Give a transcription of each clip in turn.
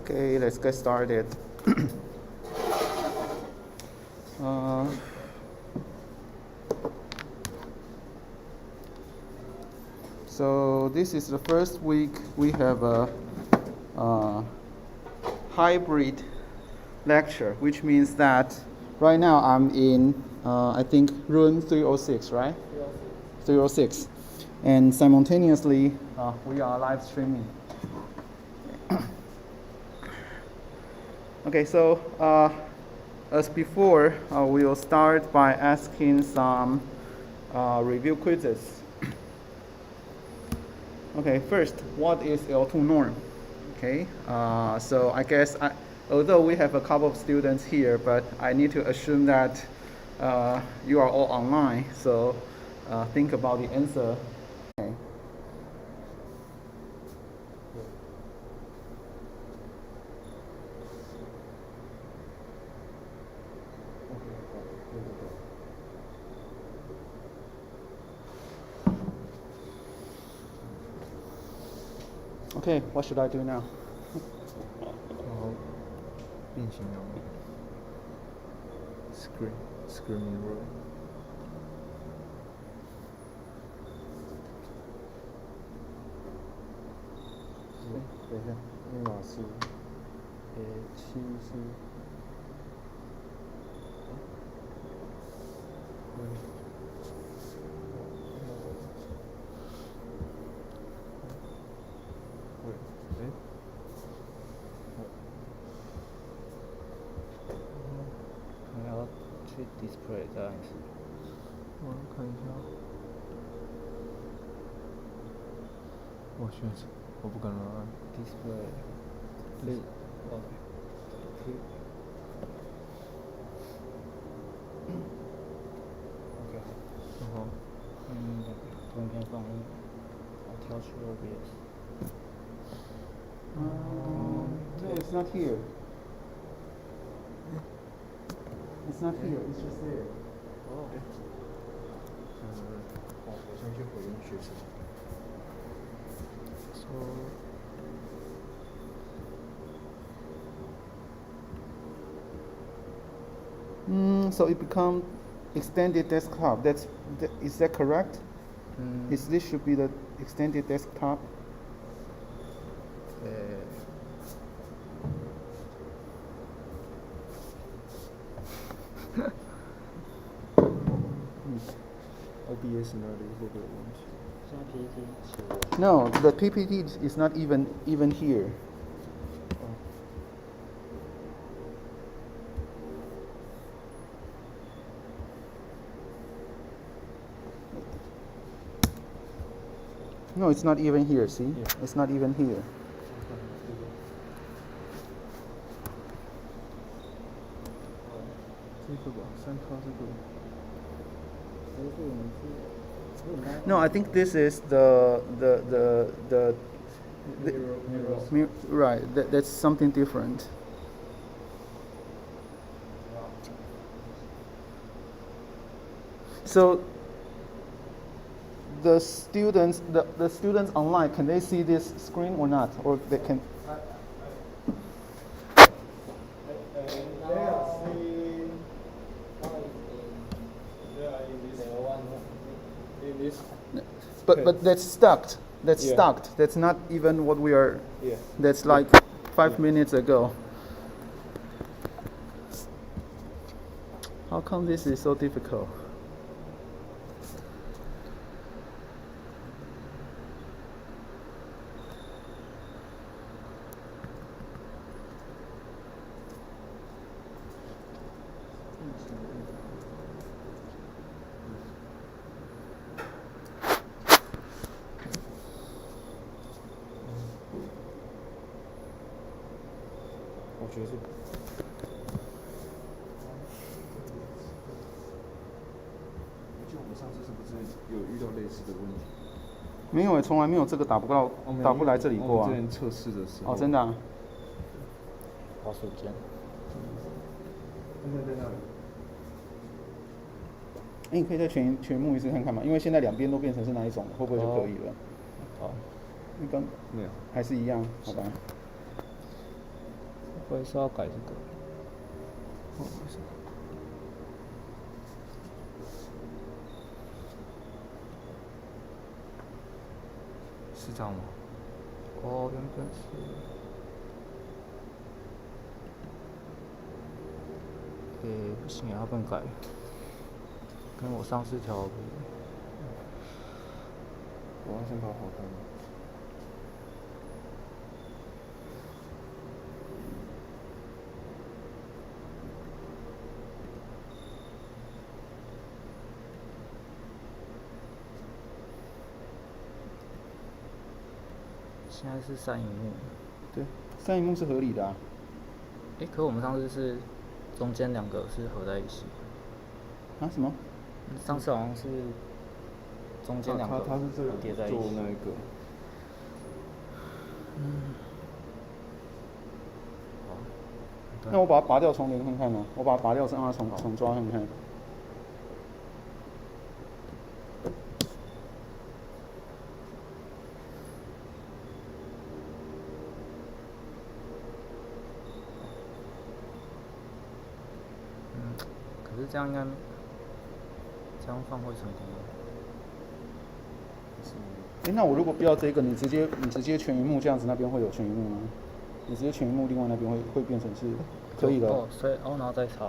Okay, let's get started. uh, so this is the first week we have a hybrid lecture, which means that right now I'm in, I think, room 306, right? 306. And simultaneously, we are live streaming. Okay, so as before, we will start by asking some review quizzes. Okay, first, what is L2 norm? Okay, so I guess, although we have a couple of students here, but I need to assume that you are all online, so think about the answer. Okay. Okay, what should I do now? 变形摇摆 screaming road 等一下，密码是 A7C。你要去 display 这样子。我看一下。我选择，我不敢乱按。display。对，哦。OK。然后。图片放映，我跳出 OBS。No, it's not here. It's not here. It's just there. 哦。我先去回应学生。So it becomes extended desktop. Is that correct? This should be the extended desktop. OBS 那里会不会有问题？ 现在 PPT No, the PPT is not even here. No, it's not even here. See, Yeah. It's not even here. 这个吧，三卡这个。 No, I think this is the right. That's something different. So the students online, can they see this screen or not, or they can? But that's stuck. That's stuck. That's not even what we are. Yeah. That's like 5 minutes ago. How come this is so difficult?我觉得是。就我们上次是不是有遇到类似的问题？没有，从来没有这个打不来这里过啊。我们之前测试的时候。哦，真的啊。滑鼠键。现在在那里。你可以再全幕一次看看嘛，因为现在两边都变成是哪一种，会不会就可以了？好。跟没有。还是一样，好吧？我也是要改这个。哦，为什么？是这样吗？哦，原本是，不行啊，不能改，跟我上次调的不一样。我要先把它划开吗？现在是3萤幕，对，3荧幕是合理的啊。可我们上次是中间2个是合在一起，啊什么？上次好像是中间2个它是这个叠在一起。做那个。那我把它拔掉重连看看呢？我把它拔掉，让它重抓看看。可是这样应该这样放会成功吗？那我如果不要这个，你直接全萤幕这样子，那边会有全萤幕吗？你直接全萤幕，另外那边会变成是可以的。哦，所以然后再插。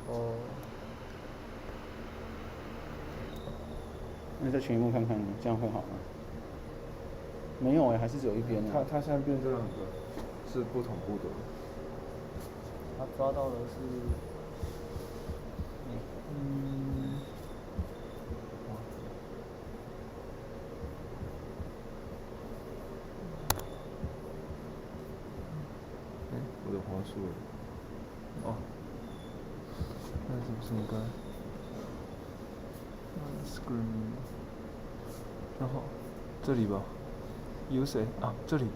哦。那你在全萤幕看看，这样会好吗？没有还是只有一边呢。它现在变这两个是不同步的。他抓到的是，我的滑鼠了。哦，那是什么歌？Screen。然后这里吧，有谁啊？这里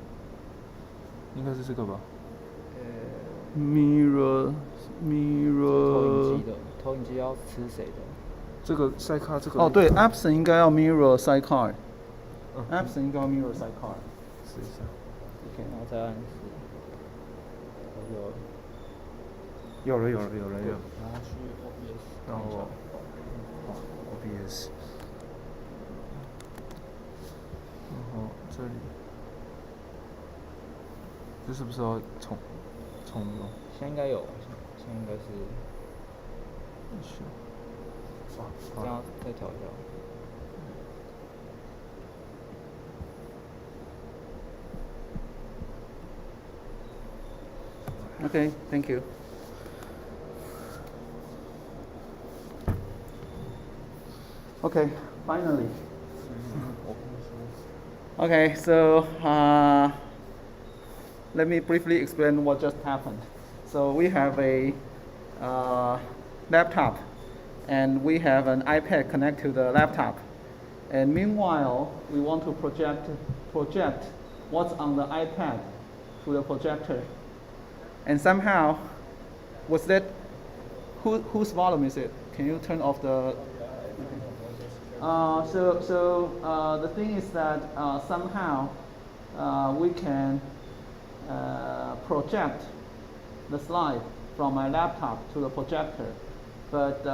应该是这个吧？Mirror。投影机要吃谁的？这个sidecar这个。哦，对 ，Epson 应该要 mirror sidecar。Epson 应该要 mirror sidecar。试一下。OK， 然后再按4。有了。然后去 OBS。然后，OBS。然后这里，这是不是要重弄？现在应该有，现在应该是。这样再调一下。Okay, thank you. Okay, finally. Okay, so let me briefly explain what just happened. So we have a laptop, and we have an iPad connected to the laptop. And meanwhile, we want to project what's on the iPad to the projector. And somehow, was that, whose volume is it? Can you turn off the, the thing is that somehow we can project the slide from my laptop to the projector, but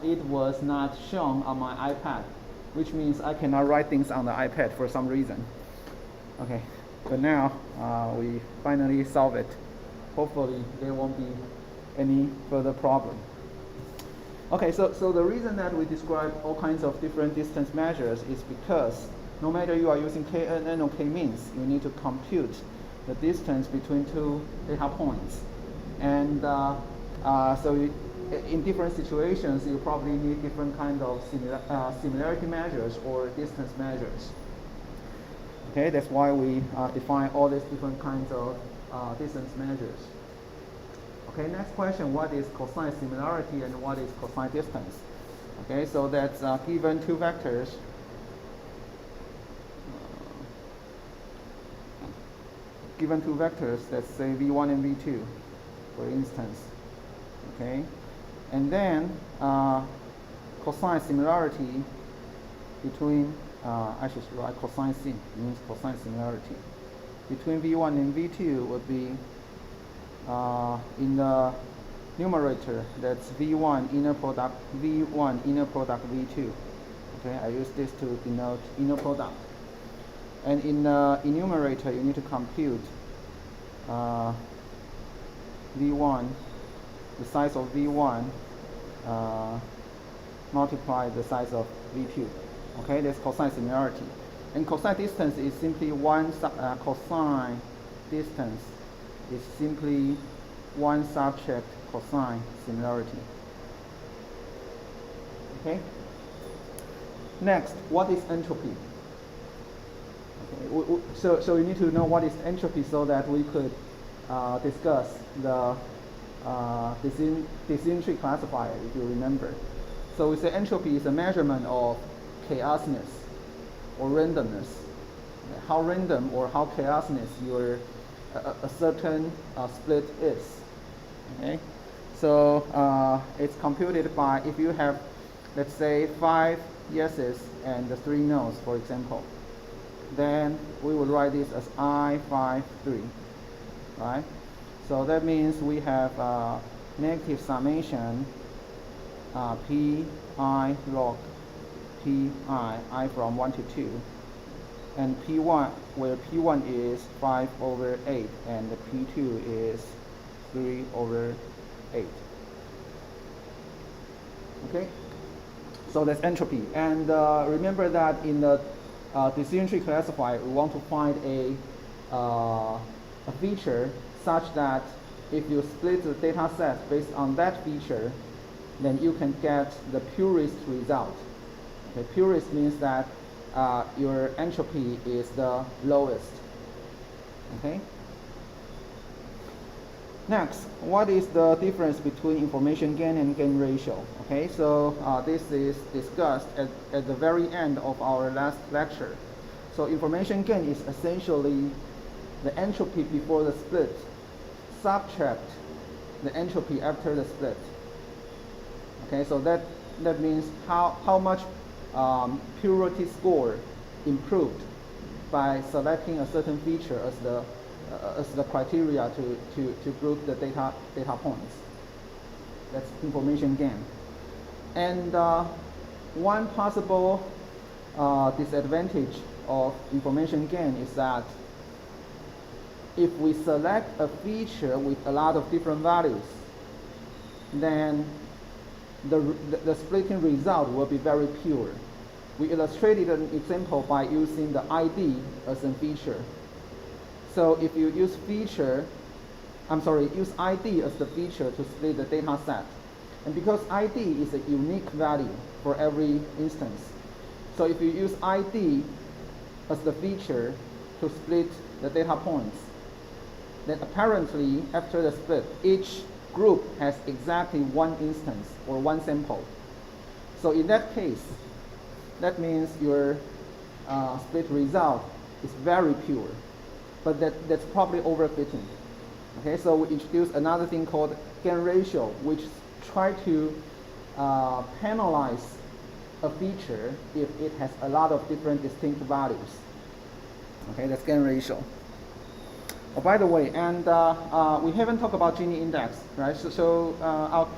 it was not shown on my iPad, which means I cannot write things on the iPad for some reason. Okay, but now we finally solve it. Hopefully there won't be any further problem. Okay, so the reason that we describe all kinds of different distance measures is because no matter you are using KNN or K-means, you need to compute the distance between two data points. And in different situations, you probably need different kinds of similarity measures or distance measures. Okay, that's why we define all these different kinds of distance measures. Okay, next question, what is cosine similarity and what is cosine distance? Okay, so that's given two vectors. Given two vectors, let's say v1 and v2, for instance. Okay, and then cosine similarity between I should write cosine sim, means cosine similarity. Between V1 and V2 would be in the numerator, that's V1 inner product V2. Okay, I use this to denote inner product. And in the enumerator, you need to compute V1, the size of V1 multiply the size of V2. Okay, that's cosine similarity. And cosine distance is simply cosine distance is simply one subject cosine similarity. Okay. Next, what is entropy? Okay. So you need to know what is entropy so that we could discuss the de-Simetry classifier, if you remember. So we say entropy is a measurement of chaosness or randomness. How random or how chaosness your a certain split is. Okay, so it's computed by, if you have, let's say, 5 yeses and 3 nos, for example, then we will write this as I53, right? So that means we have negative summation pi log pi, I from 1 to 2, and P1, where P1 is 5/8 and the P2 is 3/8. Okay, so that's entropy. And remember that in the de-Simetry classifier, we want to find a feature such that if you split the data set based on that feature, then you can get the purest result. Okay, purest means that your entropy is the lowest. Okay. Next, what is the difference between information gain and gain ratio? Okay, so this is discussed at the very end of our last lecture. So information gain is essentially the entropy before the split, subtract the entropy after the split. Okay, so that means how much purity score improved by selecting a certain feature as the criteria to group the data points. That's information gain. And one possible disadvantage of information gain is that if we select a feature with a lot of different values, then the splitting result will be very pure. We illustrated an example by using the ID as a feature. So if you use use ID as the feature to split the data set. And because ID is a unique value for every instance, so if you use ID as the feature to split the data points, then apparently after the split, each group has exactly one instance or one sample. So in that case, that means your split result is very pure, but that's probably overfitting. Okay, so we introduce another thing called gain ratio, which try to penalize a feature if it has a lot of different distinct values. Okay, that's gain ratio. Oh, by the way, and we haven't talked about Gini index, right? So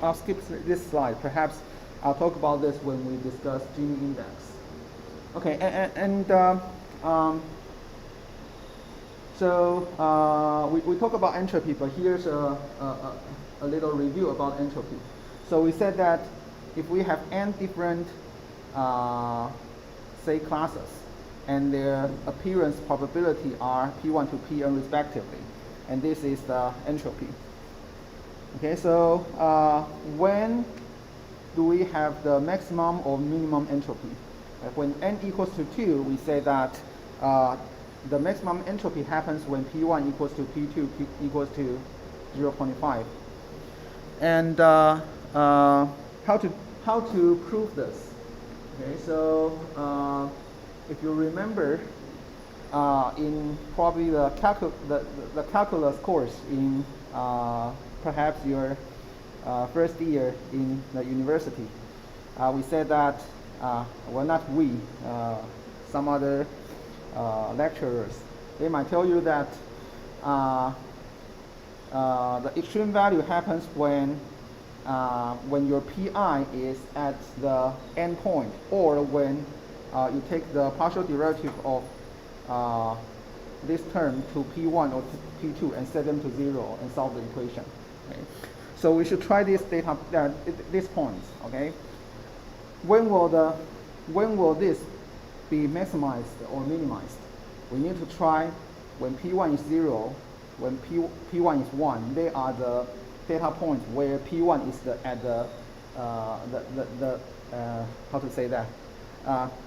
I'll skip this slide. Perhaps I'll talk about this when we discuss Gini index. Okay, so we talk about entropy, but here's a little review about entropy. So we said that if we have n different, say, classes, and their appearance probability are P1 to Pn respectively, and this is the entropy. Okay, so when do we have the maximum or minimum entropy? When n equals to 2, we say that the maximum entropy happens when P1 equals to P2 equals to 0.5. And how to prove this? Okay, so if you remember, in probably the calculus course in perhaps your first year in the university, we said that, well, not we, some other lecturers. They might tell you that the extreme value happens when your pi is at the endpoint, or when you take the partial derivative of this term to p1 or to p2 and set them to 0 and solve the equation. Okay? So we should try this data these points. Okay? When will this be maximized or minimized? We need to try when p1 is 0, when p1 is 1. They are the data points where p1 is at the how to say that?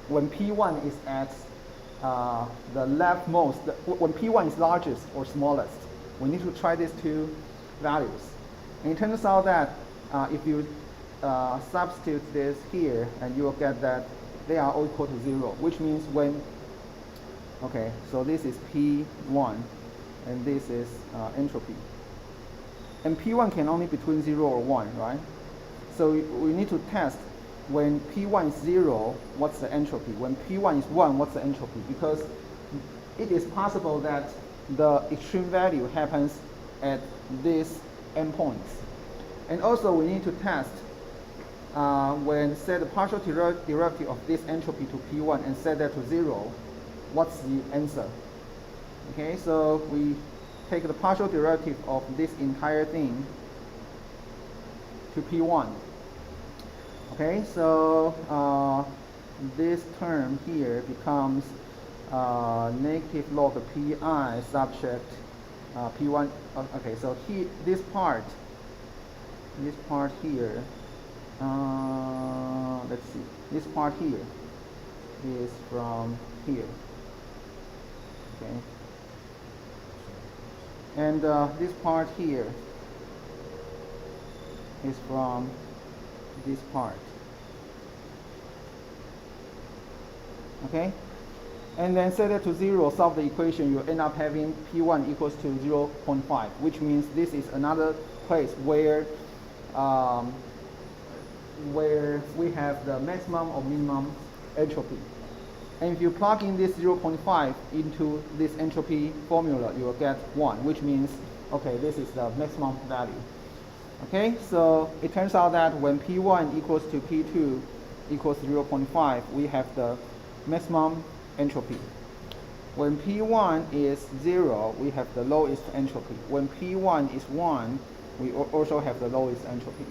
When p1 is at the leftmost, when p1 is largest or smallest, we need to try these two values. And it turns out that if you substitute this here, and you will get that they are all equal to 0, which means when, okay, so this is P1, and this is entropy. And P1 can only be between 0 or 1, right? So we need to test when P1 is 0, what's the entropy? When P1 is 1, what's the entropy? Because it is possible that the extreme value happens at these endpoints. And also we need to test when set the partial derivative of this entropy to P1 and set that to 0, what's the answer? Okay, so we take the partial derivative of this entire thing to P1. Okay, so this term here becomes negative log of pi subject P1. Okay, so this part here, let's see, this part here is from here. Okay, and this part here is from this part. Okay, and then set it to 0, solve the equation, you end up having P1 equals to 0.5, which means this is another place where we have the maximum or minimum entropy. And if you plug in this 0.5 into this entropy formula, you will get 1, which means, okay, this is the maximum value. Okay, so it turns out that when P1 equals to P2 equals 0.5, we have the maximum entropy. When P1 is 0, we have the lowest entropy. When P1 is 1, we also have the lowest entropy.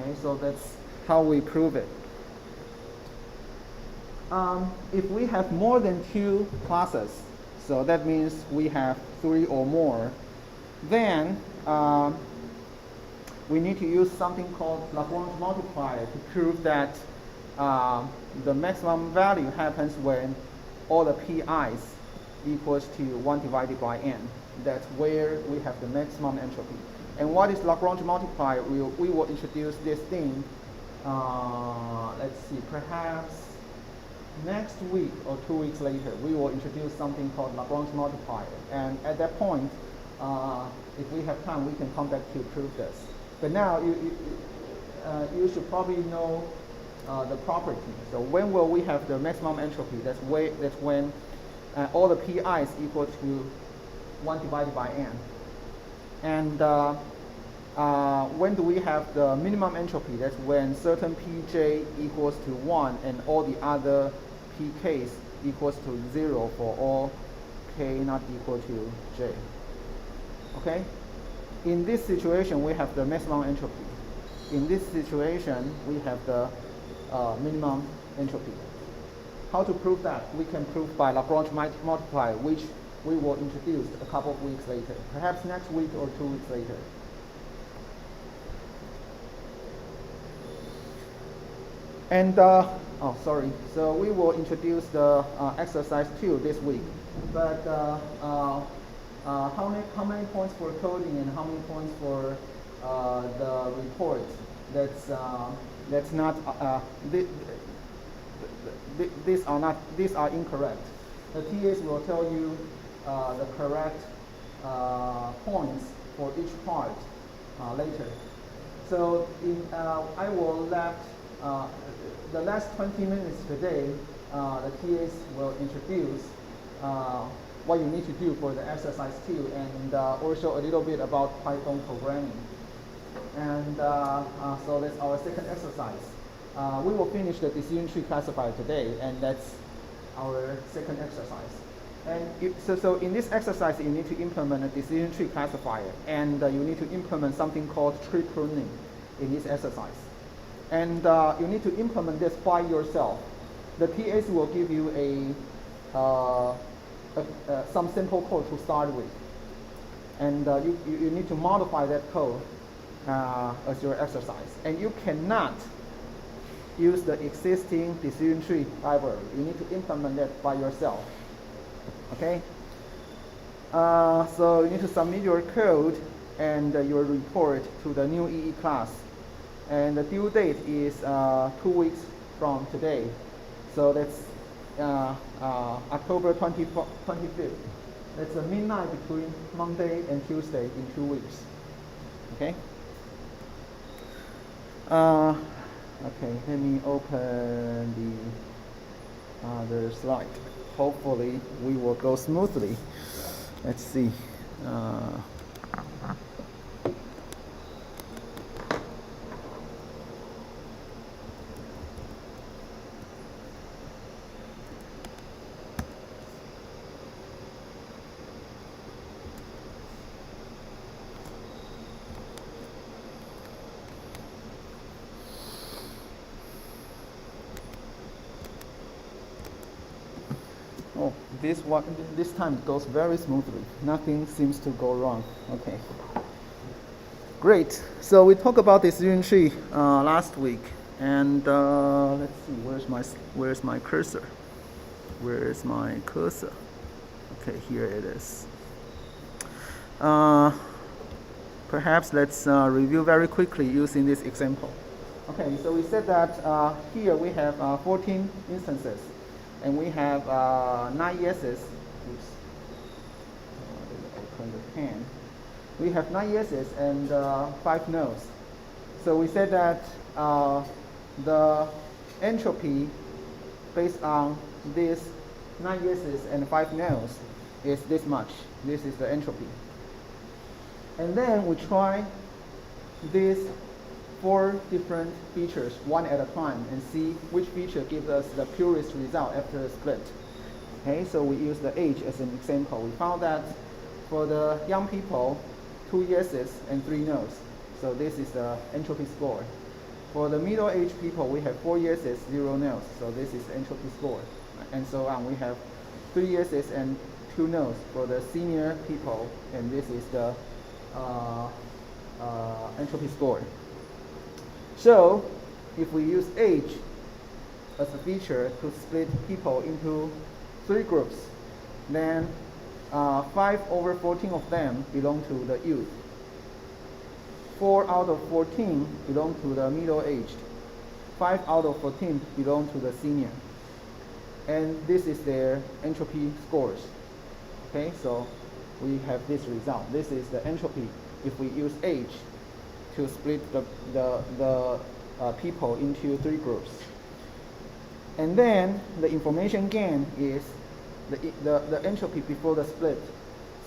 Okay, so that's how we prove it. If we have more than 2 classes, so that means we have 3 or more, then we need to use something called Lagrange multiplier to prove that the maximum value happens when all the pi's equals to 1 divided by n. That's where we have the maximum entropy. And what is Lagrange multiplier? We will introduce this thing, let's see, perhaps next week or 2 weeks later, we will introduce something called Lagrange multiplier. And at that point, if we have time, we can come back to prove this. But now you should probably know the property. So when will we have the maximum entropy? That's when all the pi's equal to 1 divided by n. And when do we have the minimum entropy? That's when certain pj equals to 1 and all the other pk's equals to 0 for all k not equal to j. Okay? In this situation, we have the maximum entropy. In this situation, we have the minimum entropy. How to prove that? We can prove by Lagrange multiplier, which we will introduce a couple of weeks later, perhaps next week or 2 weeks later. And, oh, sorry. So we will introduce the exercise 2 this week. But how many points for coding and how many points for the report? That's not. These are incorrect. The TAs will tell you the correct points for each part later. So I will left the last 20 minutes today the TAs will introduce what you need to do for the exercise 2, and also a little bit about Python programming. And so that's our second exercise. We will finish the decision tree classifier today, and that's our second exercise. And so in this exercise, you need to implement a decision tree classifier, and you need to implement something called tree pruning in this exercise. And you need to implement this by yourself. The TAs will give you some simple code to start with, and you need to modify that code as your exercise. And you cannot use the existing decision tree library. You need to implement that by yourself. Okay? So you need to submit your code and your report to the new EE class. And the due date is 2 weeks from today. So that's October 25th. That's a midnight between Monday and Tuesday in 2 weeks. Okay? Okay, let me open the other slide. Hopefully we will go smoothly. Let's see. Oh, this time it goes very smoothly. Nothing seems to go wrong. Okay. Great. So we talked about decision tree last week, and let's see. Where's my cursor? Where's my cursor? Okay, here it is. Perhaps let's review very quickly using this example. Okay, so we said that here we have 14 instances. And we have 9 yeses. Oops. Open the pen. We have 9 yeses and 5 nos. So we said that the entropy based on this 9 yeses and 5 nos is this much. This is the entropy. And then we try these 4 different features one at a time and see which feature gives us the purest result after a split. Okay, so we use the age as an example. We found that for the young people, 2 yeses and 3 nos. So this is the entropy score. For the middle-aged people, we have 4 yeses, 0 nos. So this is the entropy score. And so on. We have 3 yeses and 2 nos for the senior people, and this is the entropy score. So, if we use age as a feature to split people into 3 groups, then 5/14 of them belong to the youth. 4 out of 14 belong to the middle-aged. 5 out of 14 belong to the senior. And this is their entropy scores. Okay, so we have this result. This is the entropy if we use age to split the people into 3 groups. And then the information gain is the entropy before the split,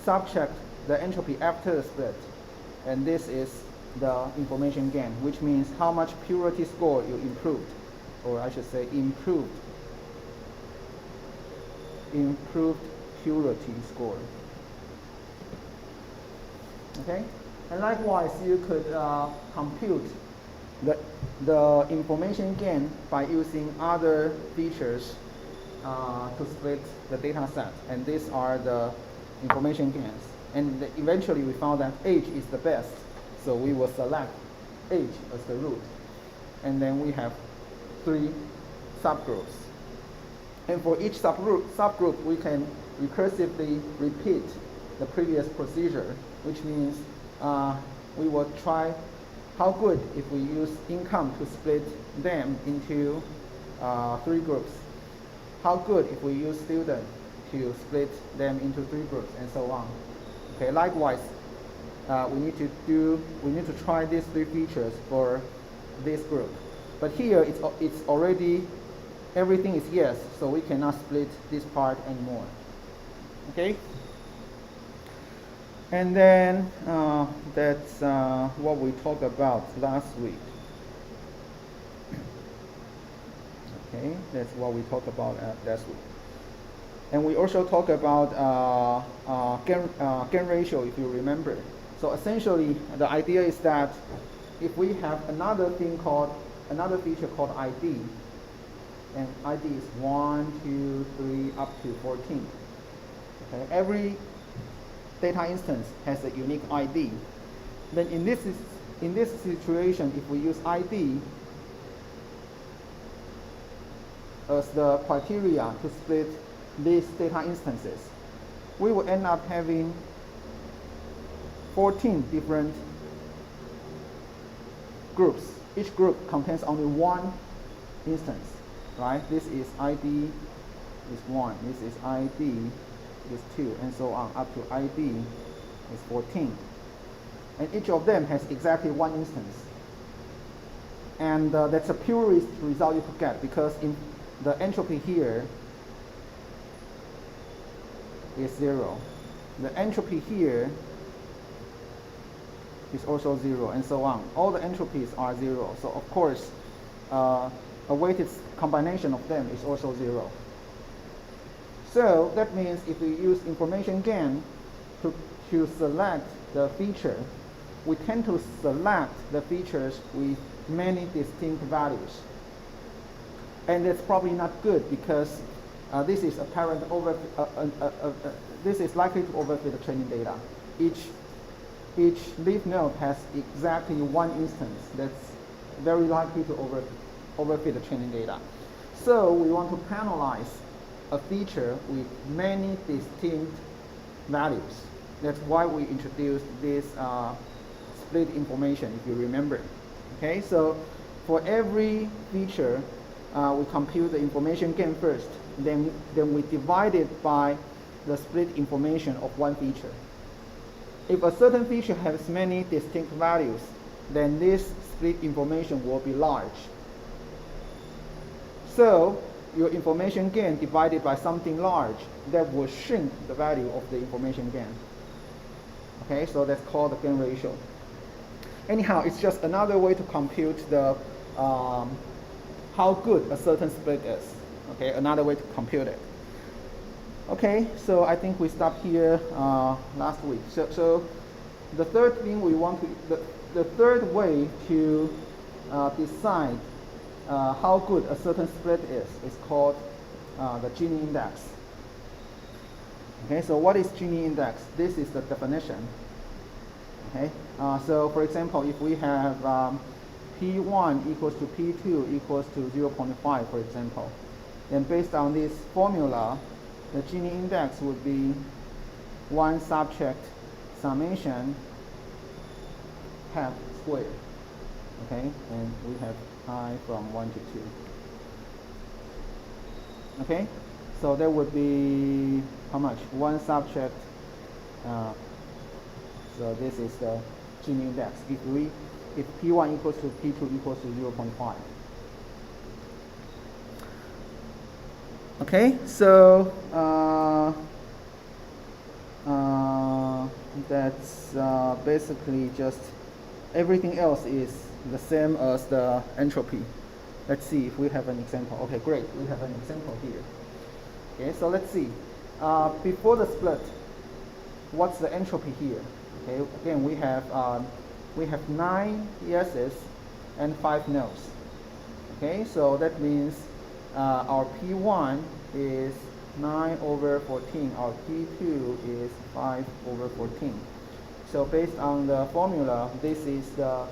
subtract the entropy after the split. And this is the information gain, which means how much purity score you improved, or I should say improved purity score. Okay? And likewise, you could compute the information gain by using other features to split the data set. And these are the information gains. And eventually we found that age is the best. So we will select age as the root. And then we have 3 subgroups. And for each subgroup, we can recursively repeat the previous procedure, which means we will try how good if we use income to split them into 3 groups. How good if we use student to split them into 3 groups, and so on. Okay, likewise, we need to try these 3 features for this group. But here it's already everything is yes, so we cannot split this part anymore. Okay? And then that's what we talked about last week. Okay, that's what we talked about last week. And we also talked about gain ratio, if you remember. So essentially, the idea is that if we have another feature called ID, and ID is 1, 2, 3, up to 14. Okay, every data instance has a unique ID. Then in this situation, if we use ID as the criteria to split these data instances, we will end up having 14 different groups. Each group contains only one instance, right? This is ID is 1, this is ID is 2, and so on, up to ID is 14. And each of them has exactly one instance. And that's a purest result you could get, because in the entropy here is 0. The entropy here is also 0, and so on. All the entropies are 0. So of course, a weighted combination of them is also 0. So that means if we use information gain to select the feature, we tend to select the features with many distinct values. And that's probably not good, because this is apparent this is likely to overfit the training data. Each leaf node has exactly one instance that's very likely to overfit the training data. So we want to penalize a feature with many distinct values. That's why we introduced this split information, if you remember. Okay, so for every feature, we compute the information gain first, then we divide it by the split information of one feature. If a certain feature has many distinct values, then this split information will be large. So your information gain divided by something large, that will shrink the value of the information gain. Okay, so that's called the gain ratio. Anyhow, it's just another way to compute the how good a certain split is. Okay, another way to compute it. Okay, so I think we stopped here last week. So the third thing we want to, the third way to decide how good a certain split is called the Gini index. Okay, so what is Gini index? This is the definition. Okay, so for example, if we have P1 equals to P2 equals to 0.5, for example, then based on this formula, the Gini index would be 1 subject summation half squared. Okay, and we have I from 1 to 2. Okay, so that would be how much? 1 subject. So this is the Gini index. If P1 equals to P2 equals to 0.5. Okay, so that's basically just everything else is the same as the entropy. Let's see if we have an example. Okay, great, we have an example here. Okay, so let's see. Before the split, what's the entropy here? Okay, again we have 9 yeses and 5 nos. Okay, so that means our P1 is 9 over 14. Our P2 is 5 over 14. So based on the formula, this is the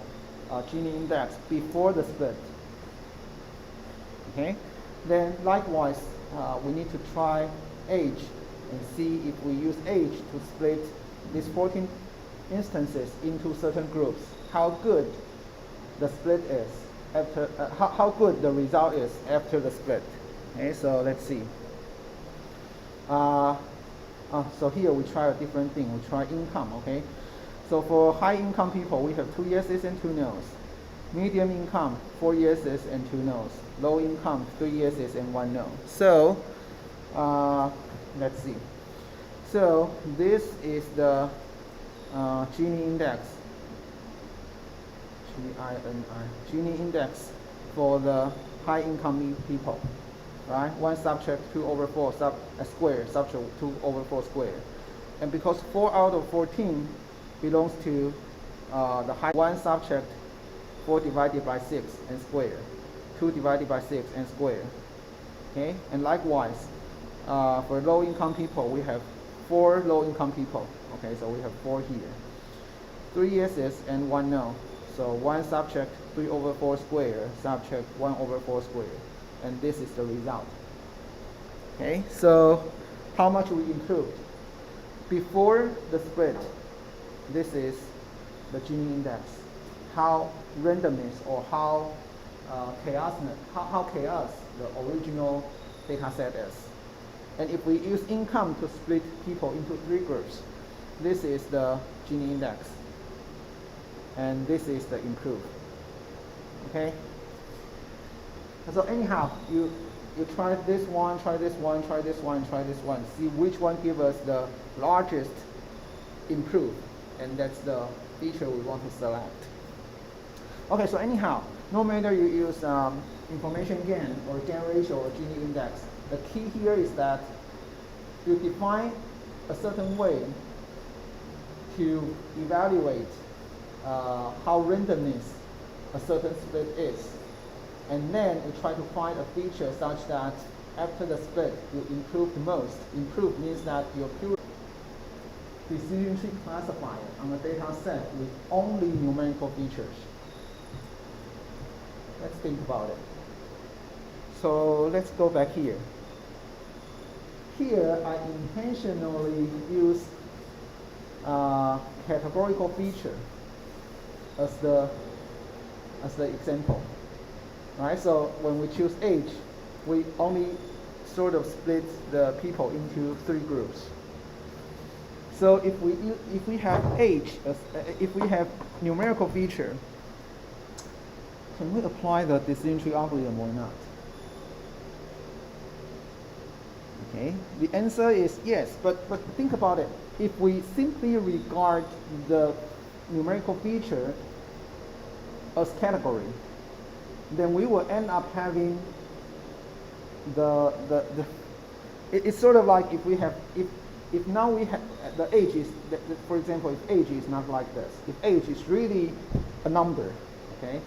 Gini index before the split. Okay. Then likewise, we need to try age and see if we use age to split these 14 instances into certain groups, how good the split is after, how good the result is after the split. Okay, so let's see. So here we try a different thing. We try income. Okay, so for high income people, we have 2 yeses and 2 nos. Medium income, 4 yeses and 2 nos. Low income, 3 yeses and 1 no. So, let's see. So, this is the Gini index. Gini index for the high income people, right? 1 subject 2 over 4 square, subject 2 over 4 square. And because 4 out of 14 belongs to the high, 1 subject 4 divided by 6 and square, 2 divided by 6 and square. Okay, and likewise, for low income people, we have 4 low income people. Okay, so we have 4 here. 3 yeses and 1 no. So 1 subject 3 over 4 square, subject 1 over 4 square. And this is the result. Okay, so how much we improved? Before the split, this is the Gini index. How randomness or how chaos the original data set is. And if we use income to split people into 3 groups, this is the Gini index. And this is the improved. Okay? So anyhow, you try this one, try this one, try this one, try this one. See which one gives us the largest improve. And that's the feature we want to select. Okay, so anyhow, no matter you use information gain or gain ratio or Gini index, the key here is that you define a certain way to evaluate how randomness a certain split is. And then you try to find a feature such that after the split you improve the most. Improve means that your pure decision tree classifier on a data set with only numerical features. Let's think about it. So let's go back here. Here I intentionally use categorical feature as the example. Right? So when we choose age, we only sort of split the people into 3 groups. So if we have age, if we have numerical feature, can we apply the decision tree algorithm or not? Okay, the answer is yes, but think about it. If we simply regard the numerical feature as category, then we will end up having it's sort of like if we have if now we have the age is for example, if age is not like this, if age is really a number, okay,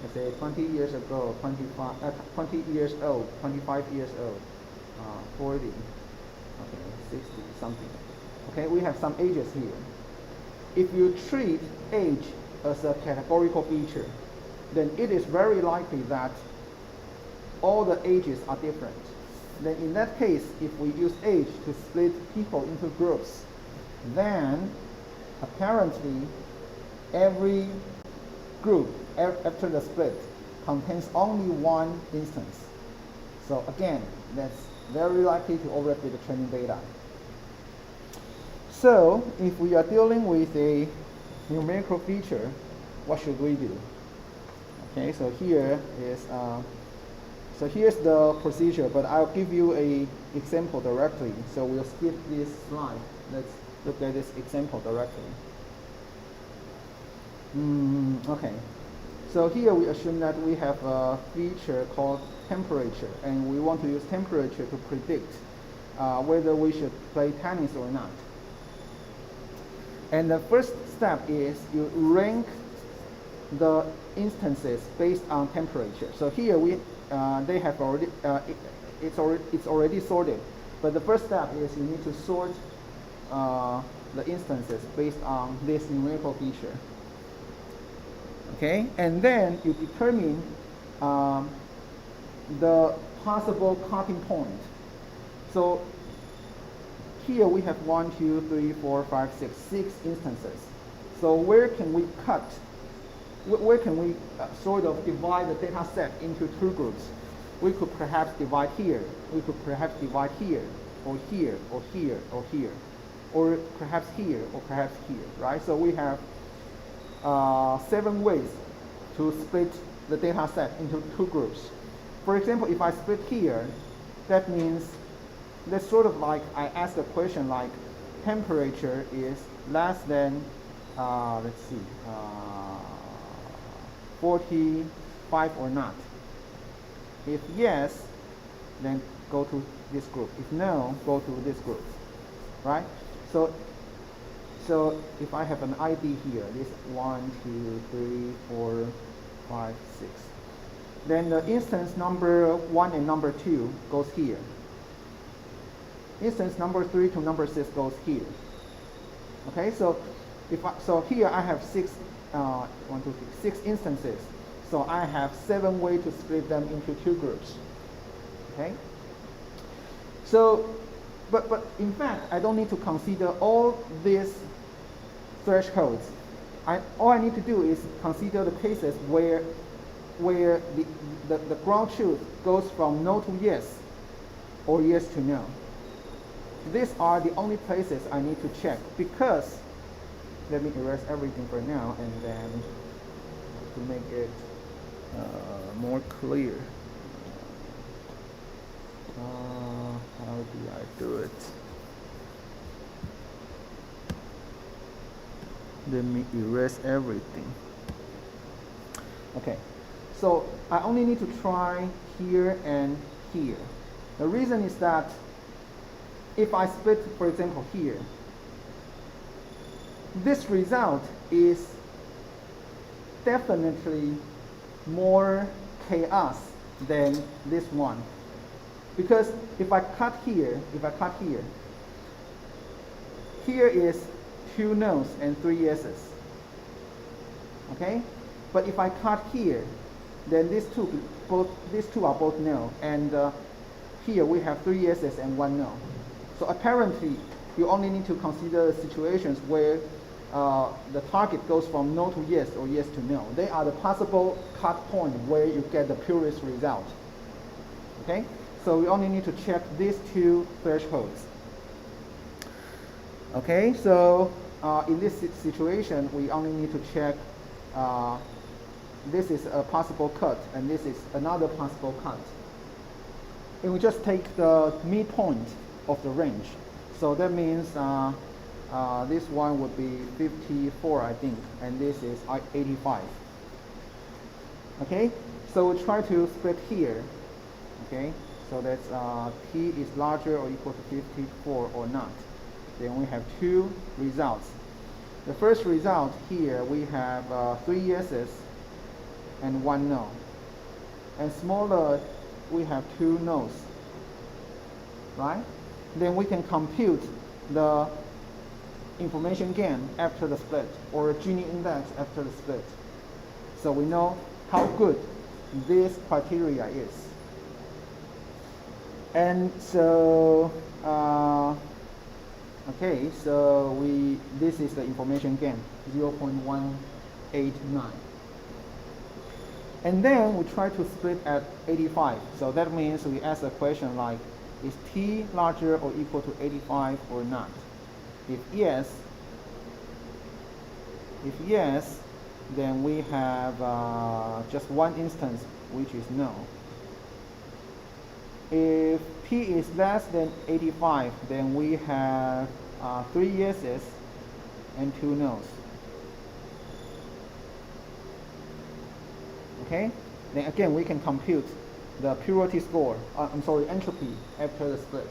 let's say 20 years ago, 20 years old, 25 years old, 40, okay, 60 something, okay, we have some ages here. If you treat age as a categorical feature, then it is very likely that all the ages are different. Then in that case, if we use age to split people into groups, then apparently every group after the split contains only 1 instance. So again, that's very likely to overfit the training data. So if we are dealing with a numerical feature, what should we do? Okay, so here is so here's the procedure, but I'll give you an example directly. So we'll skip this slide. Let's look at this example directly. Okay, so here we assume that we have a feature called temperature, and we want to use temperature to predict whether we should play tennis or not. And the first step is you rank the instances based on temperature. So here they have already it's already sorted, but the first step is you need to sort the instances based on this numerical feature. Okay, and then you determine the possible cutting point. So here we have 1, 2, 3, 4, 5, 6 instances. So where can we cut? Where can we sort of divide the data set into 2 groups? We could perhaps divide here. We could perhaps divide here, or here, or here, or here, or perhaps here, or perhaps here, right? So we have 7 ways to split the data set into two groups. For example, if I split here, that means that's sort of like I ask a question like temperature is less than, let's see, 45 or not. If yes, then go to this group. If no, go to this group, right? So if I have an ID here, this 1, 2, 3, 4, 5, 6, then the instance number 1 and number 2 goes here. Instance number 3 to number 6 goes here. Okay, so here I have 6 instances. So I have 7 ways to split them into two groups. Okay. So, but in fact, I don't need to consider all these thresholds. All I need to do is consider the cases where the ground truth goes from no to yes, or yes to no. These are the only places I need to check, because, let me erase everything for now and then to make it more clear. How do I do it? Let me erase everything. Okay, so I only need to try here and here. The reason is that if I split, for example, here, this result is definitely more chaos than this one. Because if I cut here, here is 2 no's and 3 yeses. Okay? But if I cut here, then these two are both no, and here we have 3 yeses and 1 no. So apparently, you only need to consider situations where the target goes from no to yes or yes to no. They are the possible cut point where you get the purest result. Okay? So we only need to check these two thresholds. Okay, so in this situation, we only need to check this is a possible cut and this is another possible cut. And we just take the midpoint of the range. So that means this one would be 54, I think, and this is 85. Okay, so we try to split here. Okay, so that's P is larger or equal to 54 or not. Then we have two results. The first result here, we have 3 yeses and 1 no. And smaller, we have 2 no's. Right? Then we can compute the information gain after the split, or Gini index after the split. So we know how good this criteria is. And so, okay, so this is the information gain, 0.189. And then we try to split at 85. So that means we ask a question like, is T larger or equal to 85 or not? If yes, then we have just one instance, which is no. If P is less than 85, then we have 3 yeses and 2 no's. Okay? Then again, we can compute the purity score, entropy after the split.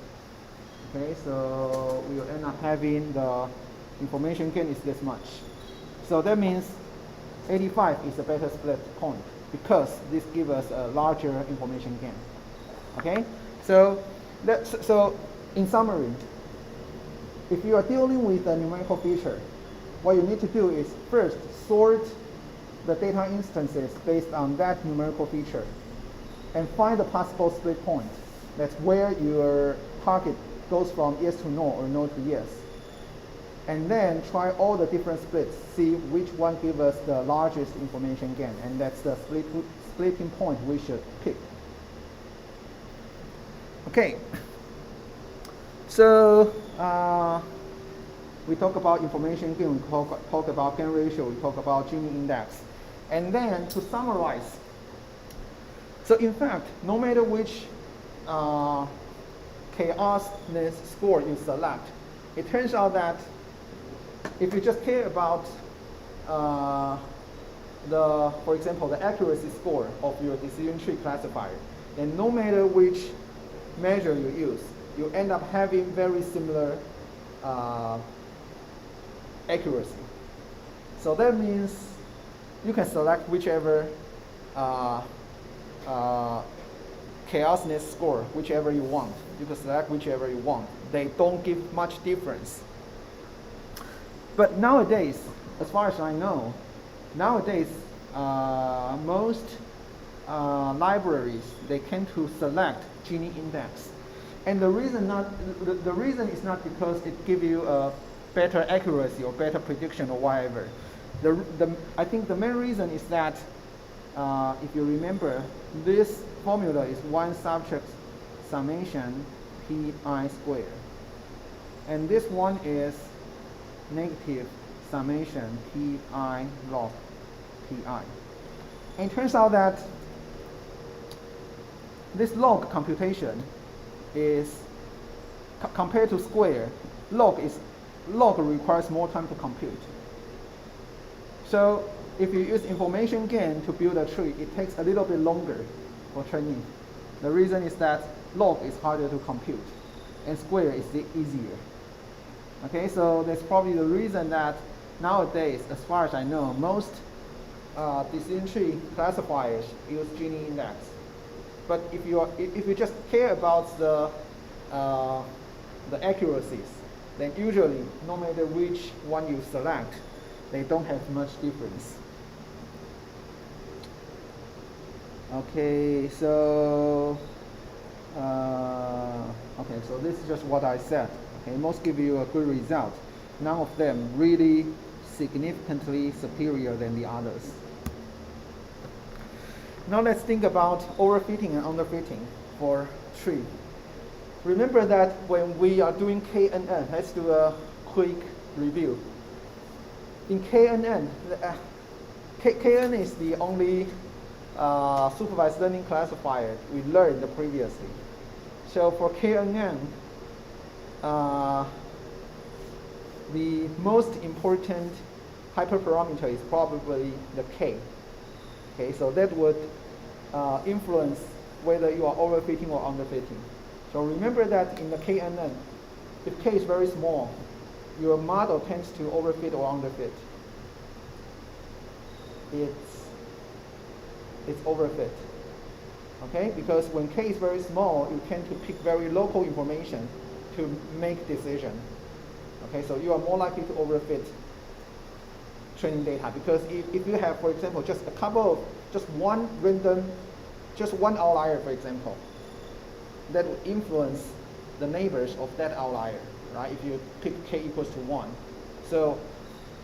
Okay, so we will end up having the information gain is this much. So that means 85 is a better split point because this gives us a larger information gain. Okay, so in summary, if you are dealing with a numerical feature, what you need to do is first sort the data instances based on that numerical feature and find the possible split point. That's where your target goes from yes to no or no to yes. And then try all the different splits, see which one gives us the largest information gain, and that's the splitting point we should pick. Okay, so we talk about information gain, we talk about gain ratio, we talk about Gini index. And then to summarize, so in fact, no matter which chaosness score you select, it turns out that if you just care about for example, the accuracy score of your decision tree classifier, then no matter which measure you use, you end up having very similar accuracy. So that means you can select whichever chaosness score, whichever you want. You can select whichever you want. They don't give much difference. But nowadays, as far as I know, nowadays most libraries, they tend to select Gini index. And the reason is not because it gives you a better accuracy or better prediction or whatever. I think the main reason is that if you remember, this formula is one subject summation pi squared. And this one is negative summation pi log pi. And it turns out that this log computation is, compared to square, log requires more time to compute. So if you use information gain to build a tree, it takes a little bit longer for training. The reason is that log is harder to compute and square is easier. Okay, so that's probably the reason that nowadays, as far as I know, most decision tree classifiers use Gini index. But if you just care about the accuracies, then usually, no matter which one you select, they don't have much difference. Okay, so so this is just what I said. Okay, most give you a good result. None of them really significantly superior than the others. Now let's think about overfitting and underfitting for tree. Remember that when we are doing KNN, let's do a quick review. In KNN, KNN is the only supervised learning classifier we learned previously. So for KNN, the most important hyperparameter is probably the K. Okay, so that would influence whether you are overfitting or underfitting. So remember that in the KNN, if K is very small, your model tends to overfit or underfit. It's overfit. Okay, because when K is very small, you tend to pick very local information to make decision. Okay, so you are more likely to overfit training data, because if you have, for example, just one outlier, for example, that will influence the neighbors of that outlier, right? If you pick K equals to 1. So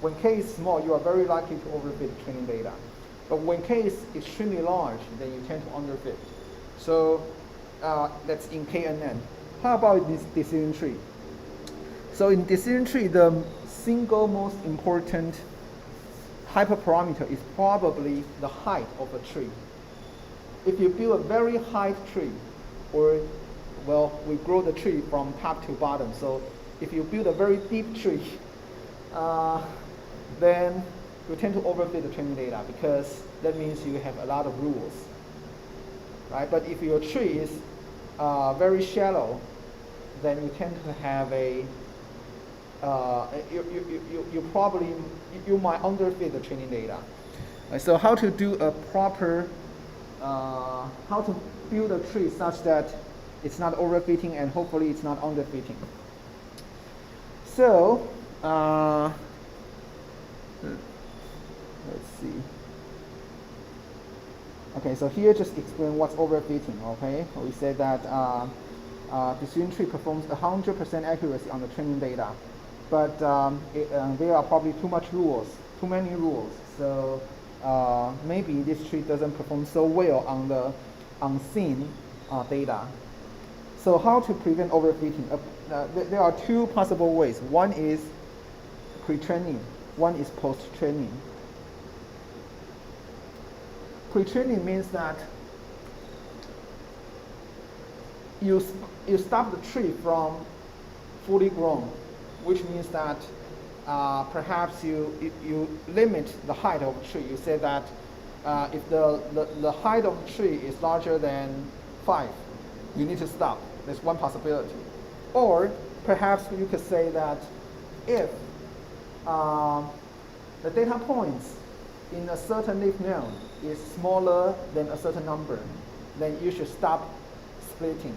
when K is small, you are very likely to overfit training data. But when K is extremely large, then you tend to underfit. So that's in KNN. How about this decision tree? So in decision tree, the single most important hyperparameter is probably the height of a tree. If you build a very high tree, or, well, we grow the tree from top to bottom. So if you build a very deep tree, then you tend to overfit the training data, because that means you have a lot of rules, right? But if your tree is very shallow, then you tend to have a you might underfit the training data. So how to do a proper how to build a tree such that it's not overfitting and hopefully it's not underfitting. So let's see. Okay, so here just explain what's overfitting. Okay, we said that decision tree performs 100% accuracy on the training data, but there are probably too many rules. So maybe this tree doesn't perform so well on the unseen data. So how to prevent overfitting? There are two possible ways. One is pre-training, one is post-training. pre-training means that you stop the tree from fully grown, which means that perhaps you limit the height of the tree. You say that if the height of the tree is larger than 5, you need to stop. There's one possibility. Or perhaps you could say that if the data points in a certain leaf node is smaller than a certain number, then you should stop splitting.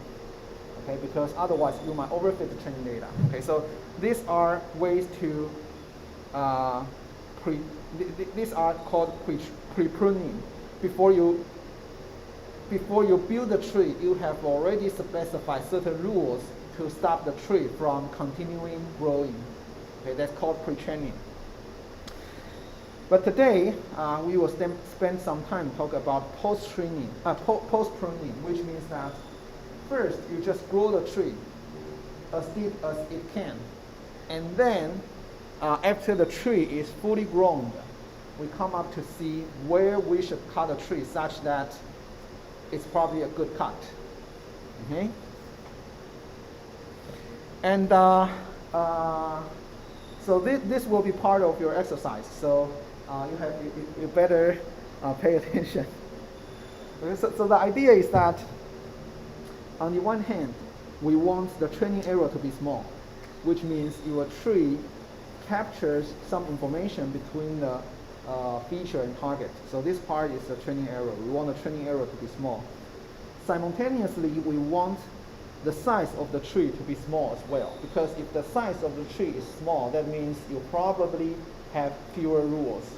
Okay, because otherwise you might overfit the training data. Okay, so these are ways to these are called pre-pruning. Before you build the tree, you have already specified certain rules to stop the tree from continuing growing. Okay, that's called pre-training. But today we will spend some time talk about post-pruning, which means that first you just grow the tree as deep as it can, and then after the tree is fully grown, we come up to see where we should cut the tree such that it's probably a good cut. Okay? And so this will be part of your exercise. So you better pay attention. Okay, so the idea is that on the one hand, we want the training area to be small, which means your tree captures some information between the feature and target. So this part is the training area. We want the training area to be small. Simultaneously, we want the size of the tree to be small as well, because if the size of the tree is small, that means you probably have fewer rules.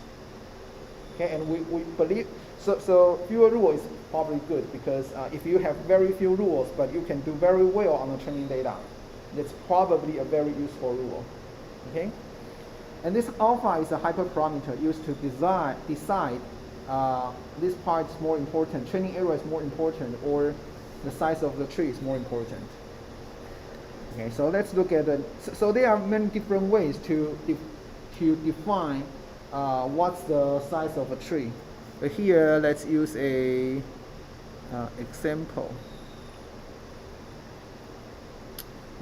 Okay, and we believe, so fewer rules is probably good, because if you have very few rules, but you can do very well on the training data, that's probably a very useful rule. Okay? And this alpha is a hyperparameter used to decide this part is more important, training area is more important, or the size of the tree is more important. Okay, so let's look at it. So there are many different ways to define what's the size of a tree. But here, let's use a example.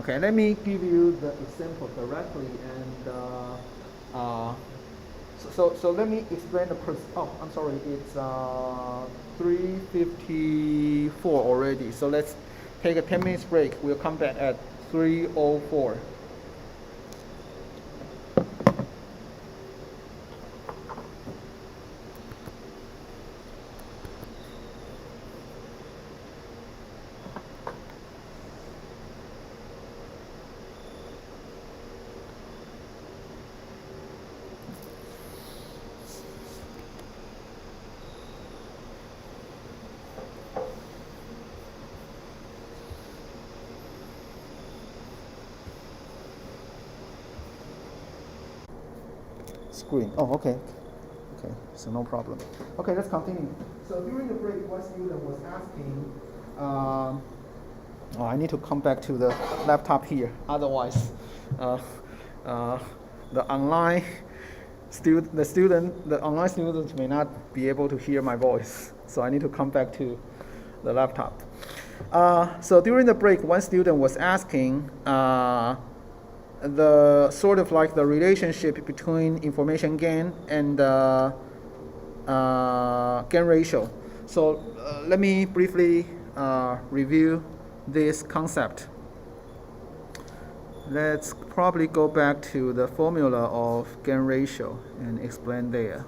Okay, let me give you the example directly, and so let me explain the I'm sorry, it's 3:54 already. So let's take a 10 minutes break. We'll come back at 3:04. Screen. Oh, okay. Okay, so no problem. Okay, let's continue. So during the break, one student was asking, I need to come back to the laptop here. Otherwise, the online students may not be able to hear my voice. So I need to come back to the laptop. So during the break, one student was asking, the sort of like the relationship between information gain and gain ratio. So let me briefly review this concept. Let's probably go back to the formula of gain ratio and explain there.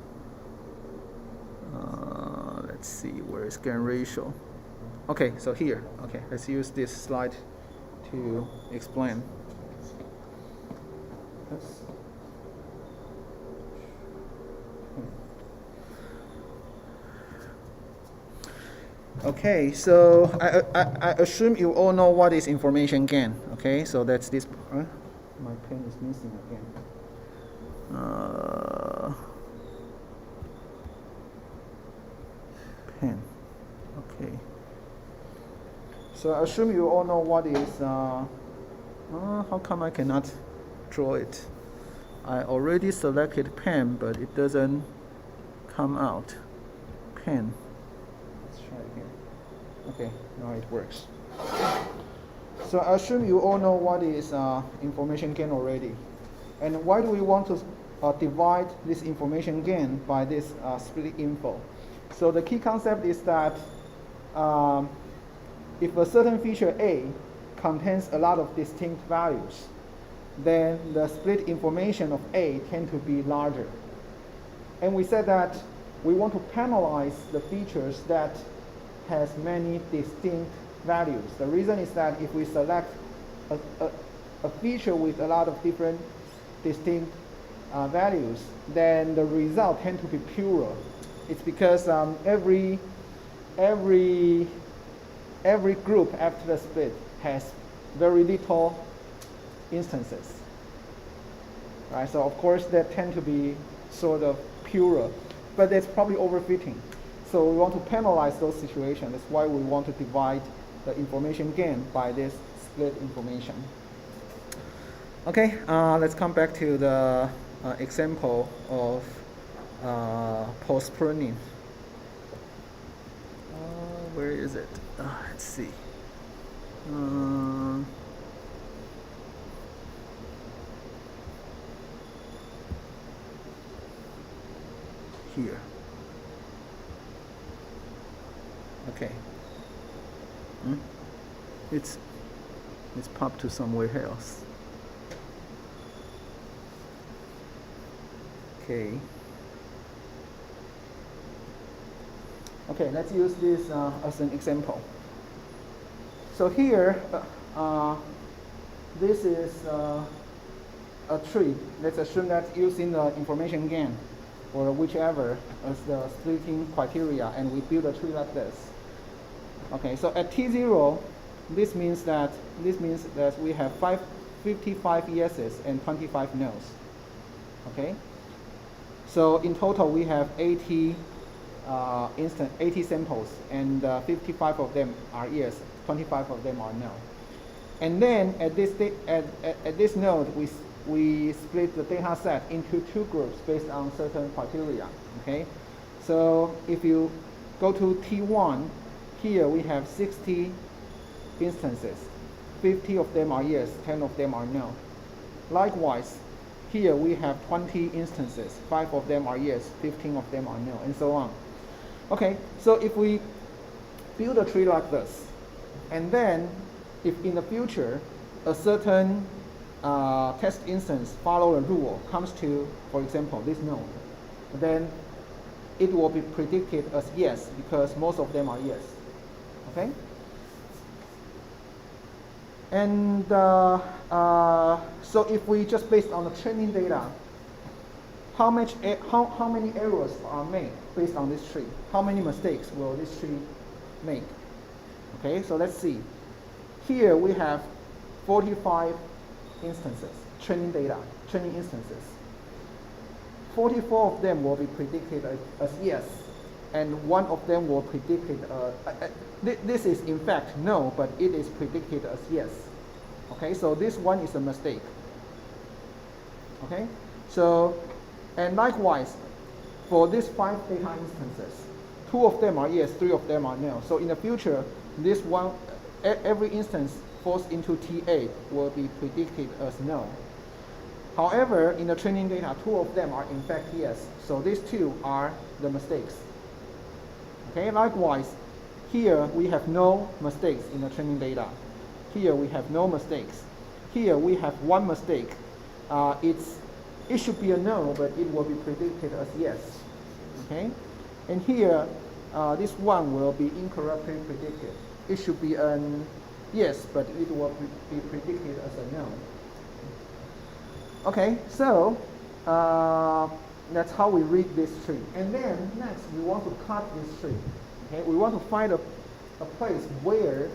Let's see, where is gain ratio? Okay, so here. Okay, let's use this slide to explain. Okay, so I assume you all know what is information gain. Okay, so that's this. My pen is missing again. Pen. Okay. So I assume you all know what is. How come I cannot draw it? I already selected pen, but it doesn't come out. Pen. Okay, now it works. So I assume you all know what is information gain already. And why do we want to divide this information gain by this split info? So the key concept is that if a certain feature A contains a lot of distinct values, then the split information of A tend to be larger. And we said that we want to penalize the features that has many distinct values. The reason is that if we select a feature with a lot of different distinct values, then the result tend to be purer. It's because every group after the split has very little instances, right? So of course they tend to be sort of purer, but it's probably overfitting. So we want to penalize those situations. That's why we want to divide the information gain by this split information. Okay, let's come back to the example of post-pruning. Where is it? Let's see. Here. Okay. It's popped to somewhere else. Okay. Okay, let's use this as an example. So here, this is a tree. Let's assume that using the information gain or whichever as the splitting criteria, and we build a tree like this. Okay, so at T0, this means that we have 55 yeses and 25 nos. Okay, so in total we have 80 samples, and 55 of them are yes, 25 of them are no. And then at this node, we split the data set into two groups based on certain criteria. Okay, so if you go to T1, here we have 60 instances. 50 of them are yes, 10 of them are no. Likewise, here we have 20 instances. 5 of them are yes, 15 of them are no, and so on. Okay, so if we build a tree like this, and then if in the future a certain test instance follow a rule comes to, for example, this node, then it will be predicted as yes because most of them are yes. Okay? And so if we just based on the training data, how many errors are made based on this tree? How many mistakes will this tree make? Okay, so let's see. Here we have 45 instances, training instances. 44 of them will be predicted as yes, and one of them will predicted, this is in fact no, but it is predicted as yes. Okay, so this one is a mistake. Okay, so, and likewise, for these 5 data instances, 2 of them are yes, 3 of them are no. So in the future, this one, every instance falls into T8 will be predicted as no. However, in the training data, 2 of them are in fact yes. So these 2 are the mistakes. Okay, likewise, here we have no mistakes in the training data. Here we have no mistakes. Here we have 1 mistake. It should be a no, but it will be predicted as yes. Okay, and here this one will be incorrectly predicted. It should be an yes, but it will be predicted as a no. Okay, so that's how we read this tree. And then next, we want to cut this tree. Okay, we want to find a place where.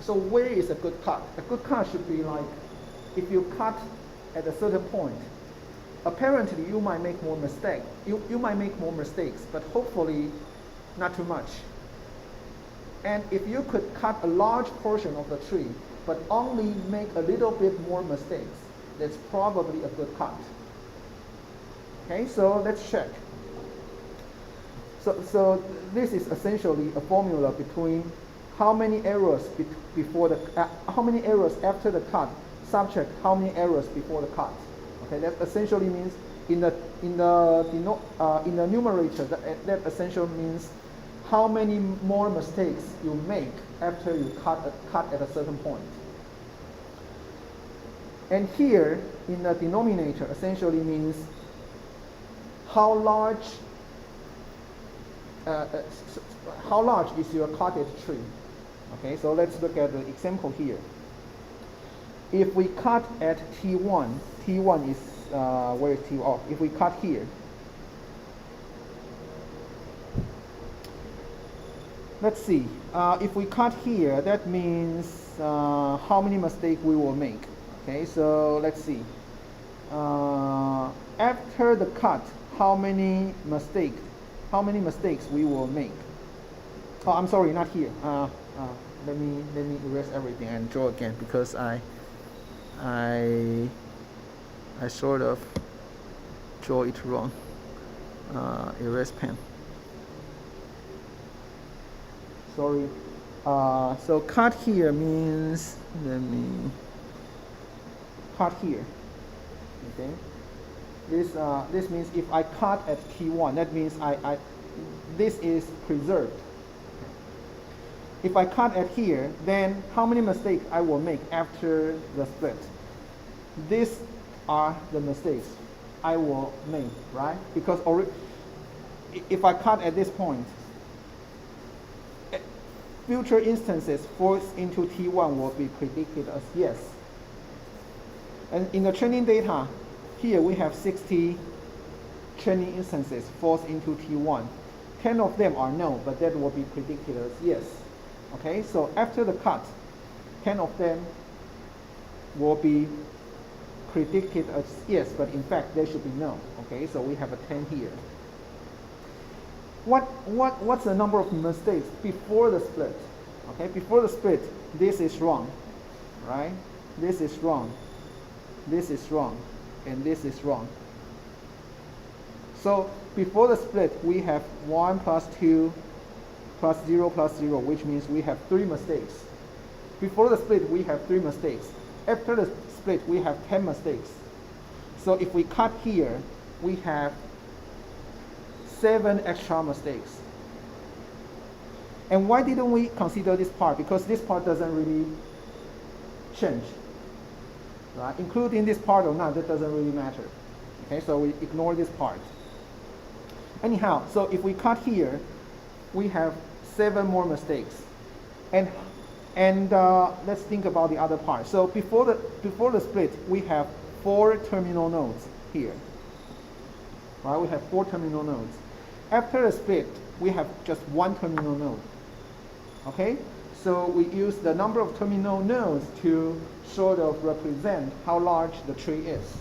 So where is a good cut? A good cut should be like, if you cut at a certain point, apparently you might make more mistakes. You might make more mistakes, but hopefully not too much. And if you could cut a large portion of the tree, but only make a little bit more mistakes, that's probably a good cut. Okay, so let's check. So this is essentially a formula between how many errors before the how many errors after the cut subtract how many errors before the cut. Okay, that essentially means in the numerator that essentially means how many more mistakes you make after you cut at a certain point. And here in the denominator essentially means how large is your cottage tree. Okay, so let's look at the example here. If we cut at T1, T1 is where is T1? Oh, if we cut here, let's see. If we cut here, that means how many mistakes we will make. Okay, so let's see. After the cut, how many mistakes we will make? Oh, I'm sorry, not here. Let me erase everything and draw again because I sort of draw it wrong. Erase pen. Sorry. So cut here means, let me cut here. Okay. This means if I cut at T1, that means this is preserved. If I cut at here, then how many mistakes I will make after the split? These are the mistakes I will make, right? Because if I cut at this point, future instances forced into T1 will be predicted as yes. And in the training data, here we have 60 training instances forced into T1. 10 of them are no, but that will be predicted as yes. Okay, so after the cut, 10 of them will be predicted as yes, but in fact they should be no. Okay, so we have a 10 here. What's the number of mistakes before the split? Okay, before the split, this is wrong, right? This is wrong, this is wrong, and this is wrong. So before the split, we have 1 plus 2 plus 0 plus 0, which means we have 3 mistakes. Before the split, we have 3 mistakes. After the split, we have 10 mistakes. So if we cut here, we have 7 extra mistakes. And why didn't we consider this part? Because this part doesn't really change. Right? Including this part or not, that doesn't really matter. Okay, so we ignore this part. Anyhow, so if we cut here, we have 7 more mistakes. And let's think about the other part. So before the split, we have 4 terminal nodes here. Right? We have 4 terminal nodes. After the split, we have just 1 terminal node. Okay? So we use the number of terminal nodes to sort of represent how large the tree is.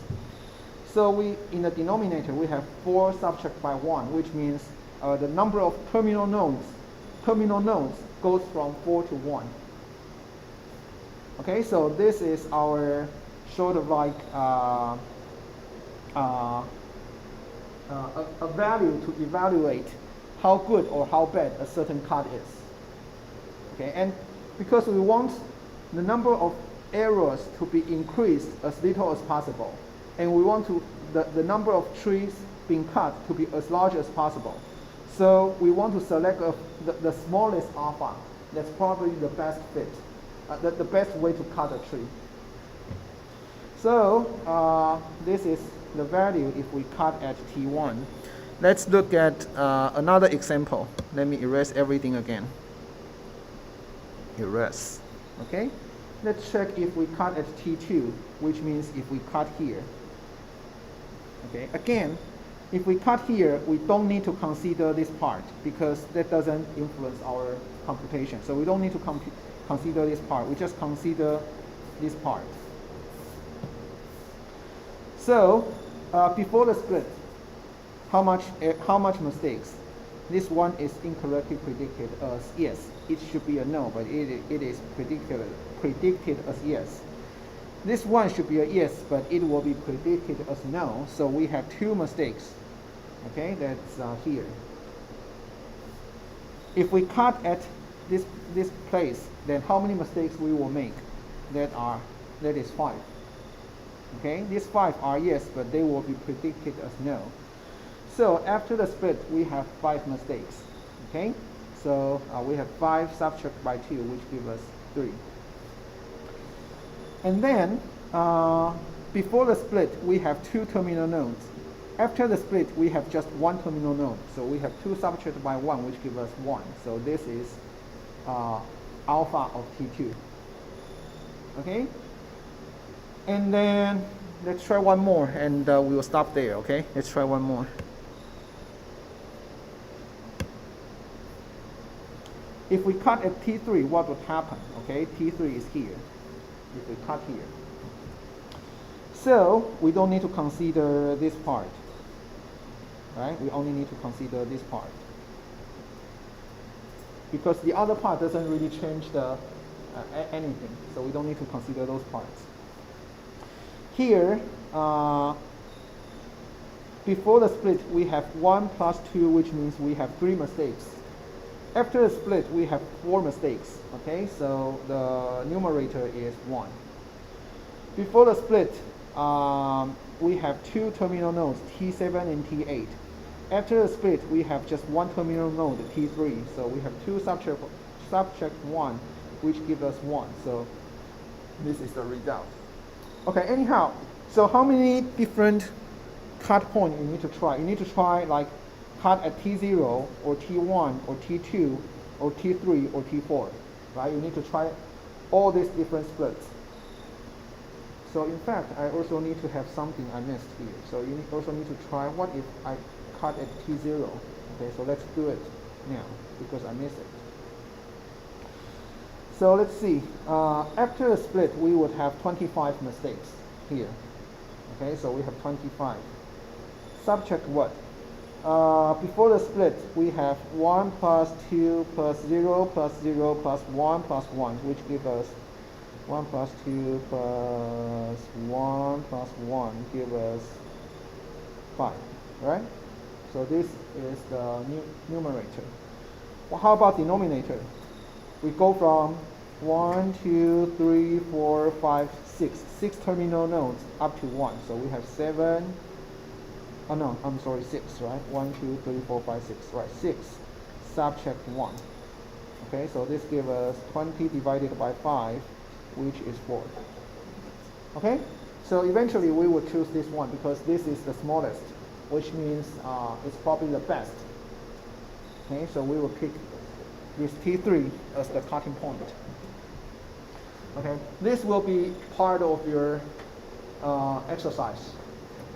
So in the denominator, we have 4 subtract by 1, which means the number of terminal nodes goes from 4 to 1. Okay, so this is our sort of like a value to evaluate how good or how bad a certain cut is. Okay, and because we want the number of errors to be increased as little as possible, and we want the number of trees being cut to be as large as possible. So we want to select the smallest alpha. That's probably the best fit, the best way to cut a tree. So this is the value if we cut at T1. Let's look at another example. Let me erase everything again. Erase. Okay? Let's check if we cut at T2, which means if we cut here. Okay? Again, if we cut here, we don't need to consider this part because that doesn't influence our computation. So we don't need to consider this part. We just consider this part. So before the split, how much mistakes? This one is incorrectly predicted as yes. It should be a no, but it is predicted as yes. This one should be a yes, but it will be predicted as no. So we have 2 mistakes. Okay, that's here. if we cut at this place, then how many mistakes we will make? That is 5. Okay, these 5 are yes, but they will be predicted as no. So after the split, we have 5 mistakes. Okay, so we have 5 subtract by 2, which gives us 3. And then before the split, we have 2 terminal nodes. After the split, we have just 1 terminal node. So we have 2 subtracted by 1, which gives us 1. So this is alpha of T2. Okay? And then let's try one more, and we will stop there, okay? Let's try one more. If we cut at T3, what would happen? Okay, T3 is here. If we cut here. So we don't need to consider this part. Right? We only need to consider this part. Because the other part doesn't really change the anything. So we don't need to consider those parts. Here, before the split, we have 1 plus 2, which means we have 3 mistakes. After the split, we have 4 mistakes. Okay, so the numerator is 1. Before the split, we have 2 terminal nodes, T7 and T8. After the split, we have just 1 terminal node, T3. So we have 2 subtract 1, which gives us 1. So this is the result. Okay, anyhow, so how many different cut points you need to try? You need to try like cut at T0 or T1 or T2 or T3 or T4, right? You need to try all these different splits. So in fact, I also need to have something I missed here. So you also need to try what if I cut at T0. Okay, so let's do it now because I missed it. So let's see. After the split, we would have 25 mistakes here. Okay, so we have 25. Subtract what? Before the split, we have 1 plus 2 plus 0 plus 0 plus 1 plus 1, which gives us 1 plus 2 plus 1 plus 1 gives us 5, right? So this is the numerator. Well, how about denominator? We go from 1, 2, 3, 4, 5, 6. 6 terminal nodes up to 1. So we have 7. Oh no, I'm sorry, 6, right? 1, 2, 3, 4, 5, 6. Right, 6. Subtract 1. Okay, so this gives us 20 divided by 5, which is 4. Okay, so eventually we will choose this one because this is the smallest, which means it's probably the best. Okay, so we will pick this T3 as the cutting point. Okay, this will be part of your exercise.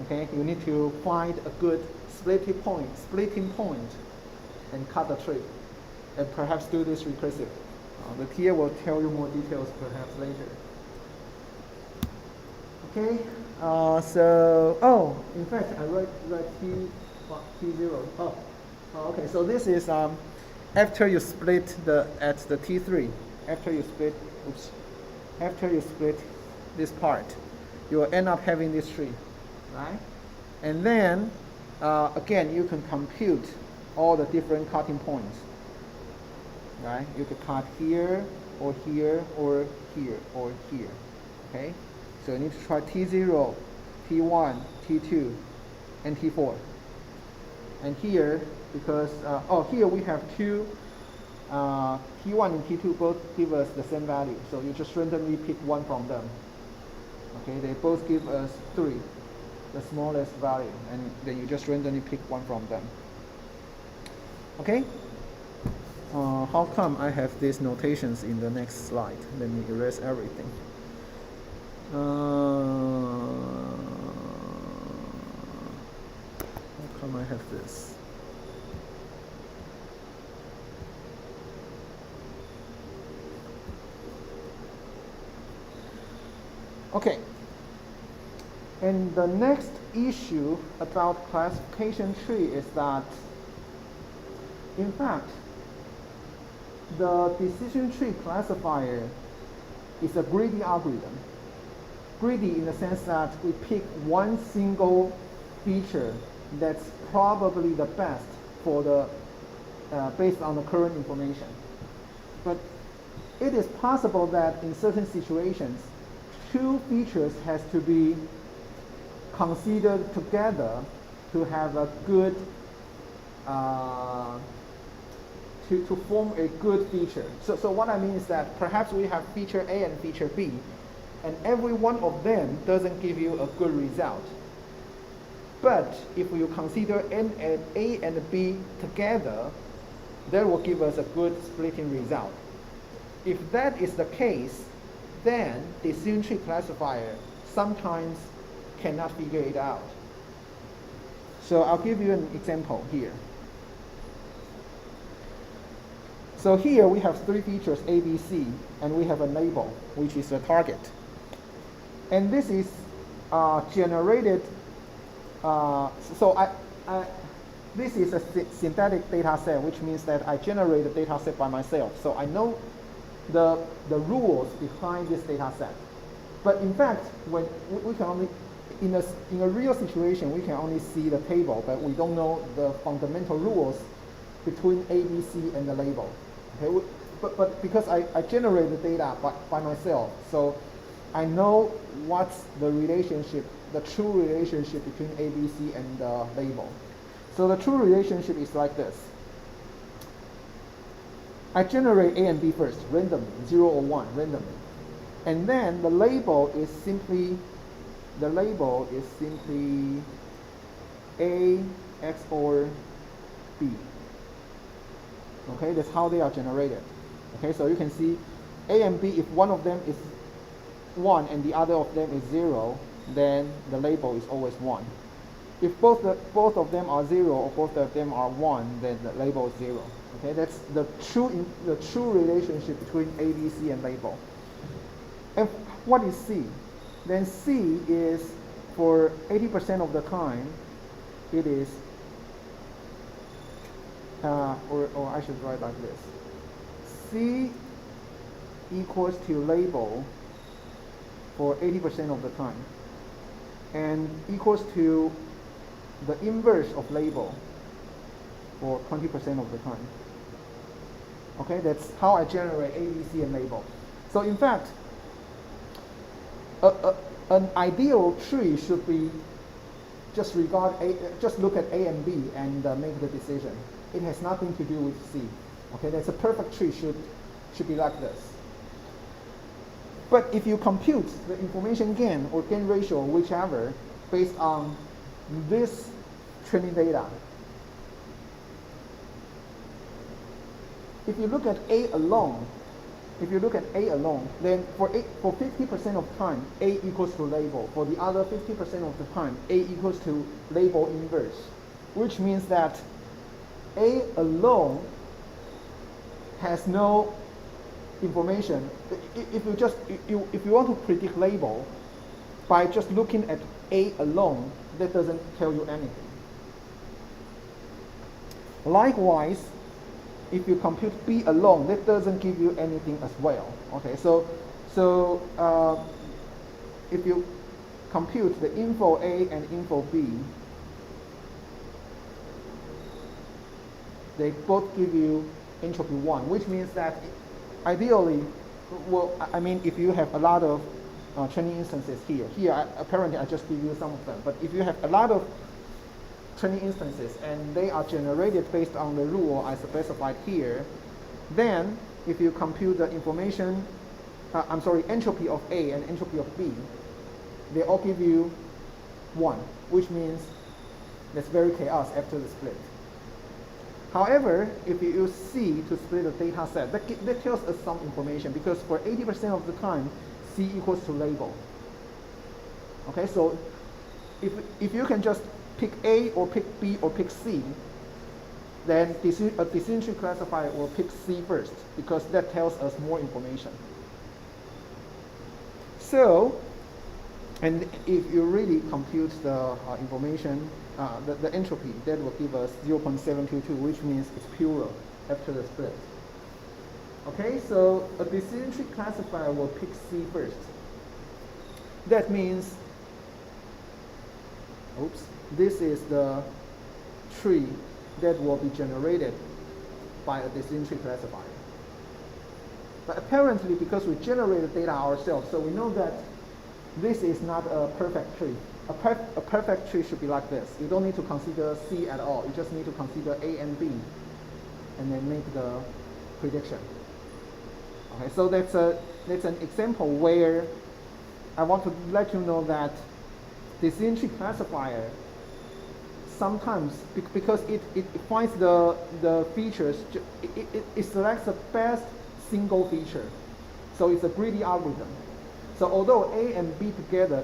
Okay, you need to find a good splitting point, and cut the tree, and perhaps do this recursive. The TA will tell you more details perhaps later. Okay, in fact, I write T0. Okay, so this is after you split at the T3. After you split this part, you will end up having this tree, right? And then again, you can compute all the different cutting points, right? You could cut here or here or here or here. Okay, so you need to try T0, T1, T2, and T4. And here, because here we have 2. T1 and T2 both give us the same value, so you just randomly pick one from them. Okay, they both give us 3, the smallest value, and then you just randomly pick one from them. Okay, how come I have these notations in the next slide? Let me erase everything. How come I have this? Okay, and the next issue about classification tree is that, in fact, the decision tree classifier is a greedy algorithm. Greedy in the sense that we pick one single feature that's probably the best for the based on the current information. But it is possible that in certain situations, two features has to be considered together to have a good, to form a good feature. So what I mean is that perhaps we have feature A and feature B, and every one of them doesn't give you a good result. But if you consider A and B together, that will give us a good splitting result. If that is the case, then the decision tree classifier sometimes cannot figure it out. So I'll give you an example here. So here we have three features, A, B, C, and we have a label, which is the target. And this is generated, this is a synthetic data set, which means that I generate the data set by myself. So I know the rules behind this data set. But in fact, when we can only, in a real situation, we can only see the table, but we don't know the fundamental rules between A, B, C, and the label. Okay, but because I generate the data by myself, so I know what's the relationship, the true relationship between A, B, C, and the label. So the true relationship is like this. I generate A and B first, randomly, 0 or 1, randomly. And then the label is simply A XOR B. Okay, that's how they are generated. Okay, so you can see A and B, if one of them is 1 and the other of them is 0, then the label is always 1. If both of them are 0 or both of them are 1, then the label is 0. Okay, that's the true relationship between A, B, C, and label. And what is C? Then C is, for 80% of the time, it is, or I should write like this. C equals to label for 80% of the time, and equals to the inverse of label for 20% of the time. Okay, that's how I generate A, B, C, and label. So in fact, an ideal tree should be just look at A and B and make the decision. It has nothing to do with C. Okay, that's a perfect tree should be like this. But if you compute the information gain or gain ratio, whichever, based on this training data, if you look at A alone, then for 50% of time, A equals to label. For the other 50% of the time, A equals to label inverse, which means that A alone has no information. If you want to predict label by just looking at A alone, that doesn't tell you anything. Likewise, if you compute B alone, that doesn't give you anything as well. Okay, so if you compute the info A and info B, they both give you entropy 1, which means that ideally, well, I mean, if you have a lot of training instances here, apparently I just give you some of them, but if you have a lot of training instances and they are generated based on the rule I specified here, then if you compute the entropy of A and entropy of B, they all give you 1, which means there's very chaos after the split. However, if you use C to split the data set, that tells us some information, because for 80% of the time, C equals to label. Okay, so if you can just pick A or pick B or pick C, then a decision tree classifier will pick C first, because that tells us more information. So, and if you really compute the information, the entropy, that will give us 0.722, which means it's pure after the split. Okay, so a decision tree classifier will pick C first. That means, this is the tree that will be generated by a decision tree classifier. But apparently, because we generate the data ourselves, so we know that this is not a perfect tree. A perfect tree should be like this. You don't need to consider C at all. You just need to consider A and B, and then make the prediction. Okay, so that's an example where I want to let you know that decision tree classifier sometimes, because it finds the features, it selects the best single feature. So it's a greedy algorithm. So although A and B together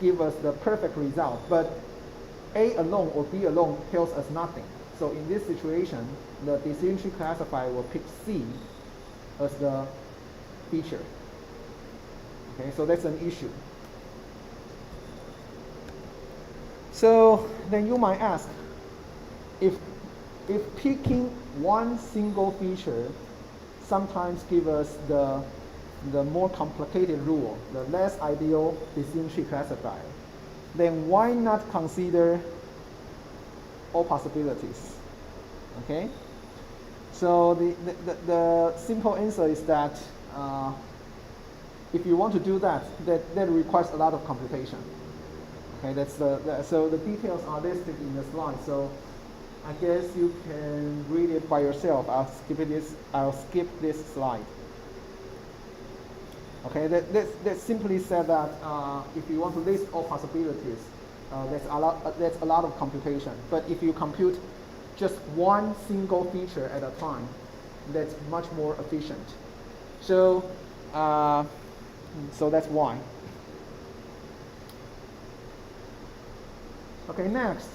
give us the perfect result, but A alone or B alone tells us nothing. So in this situation, the decision tree classifier will pick C as the feature. Okay, so that's an issue. So then you might ask, if picking one single feature sometimes give us the more complicated rule, the less ideal decision tree classifier, then why not consider all possibilities? Okay? So the simple answer is that if you want to do that requires a lot of computation. Okay, so the details are listed in the slide. So I guess you can read it by yourself. I'll skip this slide. Okay, that simply said that if you want to list all possibilities, that's a lot of computation. But if you compute just one single feature at a time, that's much more efficient. So that's why. Okay, next,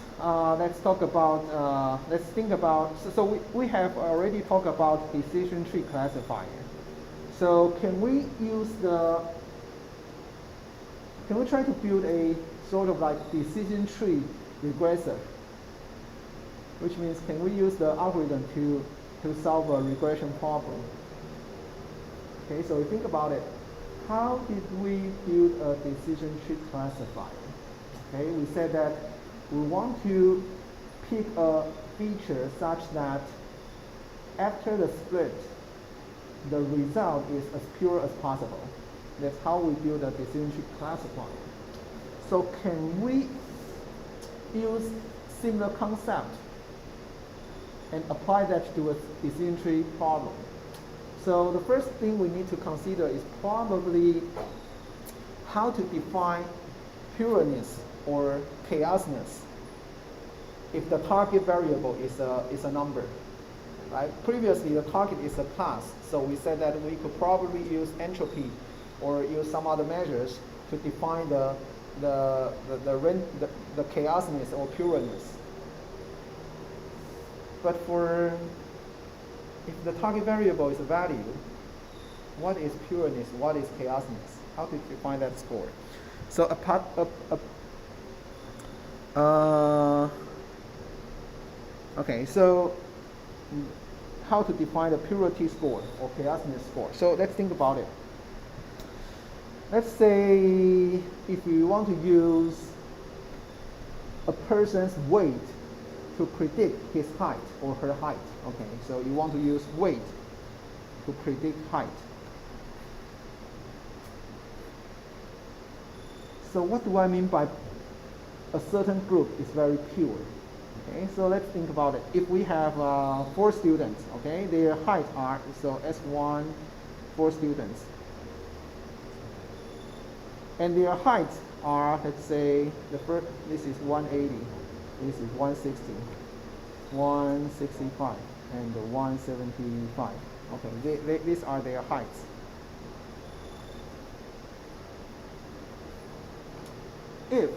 let's think about, so we have already talked about decision tree classifier. So can we try to build a sort of like decision tree regressor? Which means, can we use the algorithm to solve a regression problem? Okay, so think about it. How did we build a decision tree classifier? Okay, we said that we want to pick a feature such that after the split, the result is as pure as possible. That's how we build a decision tree classifier. So can we use similar concept and apply that to a decision tree problem? So the first thing we need to consider is probably how to define pureness or chaosness if the target variable is a number. Right? Previously, the target is a class, so we said that we could probably use entropy or use some other measures to define the chaosness or pureness. But if the target variable is a value, what is pureness? What is chaosness? How to define that score? So okay, so how to define the purity score or chaosness score? So let's think about it. Let's say if you want to use a person's weight to predict his height or her height. Okay, so you want to use weight to predict height. So what do I mean by a certain group is very pure? Okay, so let's think about it. If we have 4 students, okay, their height are, so S1, 4 students. And their heights are, let's say, this is 180, this is 160, 165, and 175. Okay, these are their heights. If,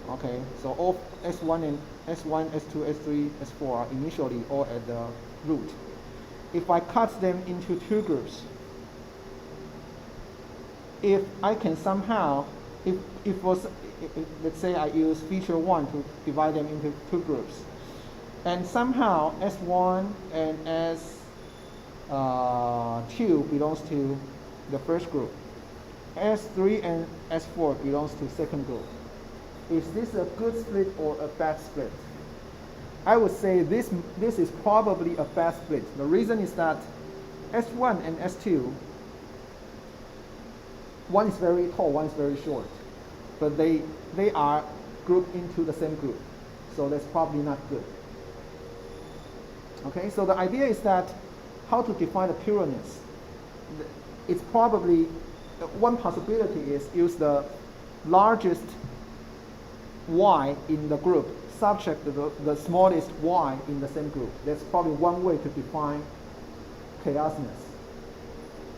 okay, so all S1 and S1, S2, S3, S4 are initially all at the root. If I cut them into 2 groups, if I can somehow, let's say I use feature 1 to divide them into 2 groups, and somehow S1 and S2 belongs to the first group, S3 and S4 belongs to second group. Is this a good split or a bad split? I would say this is probably a fast split. The reason is that S1 and S2, one is very tall, one is very short, but they are grouped into the same group, so that's probably not good. Okay, so the idea is that how to define the pureness. It's probably one possibility is use the largest y in the group subject to the smallest y in the same group. That's probably one way to define chaosness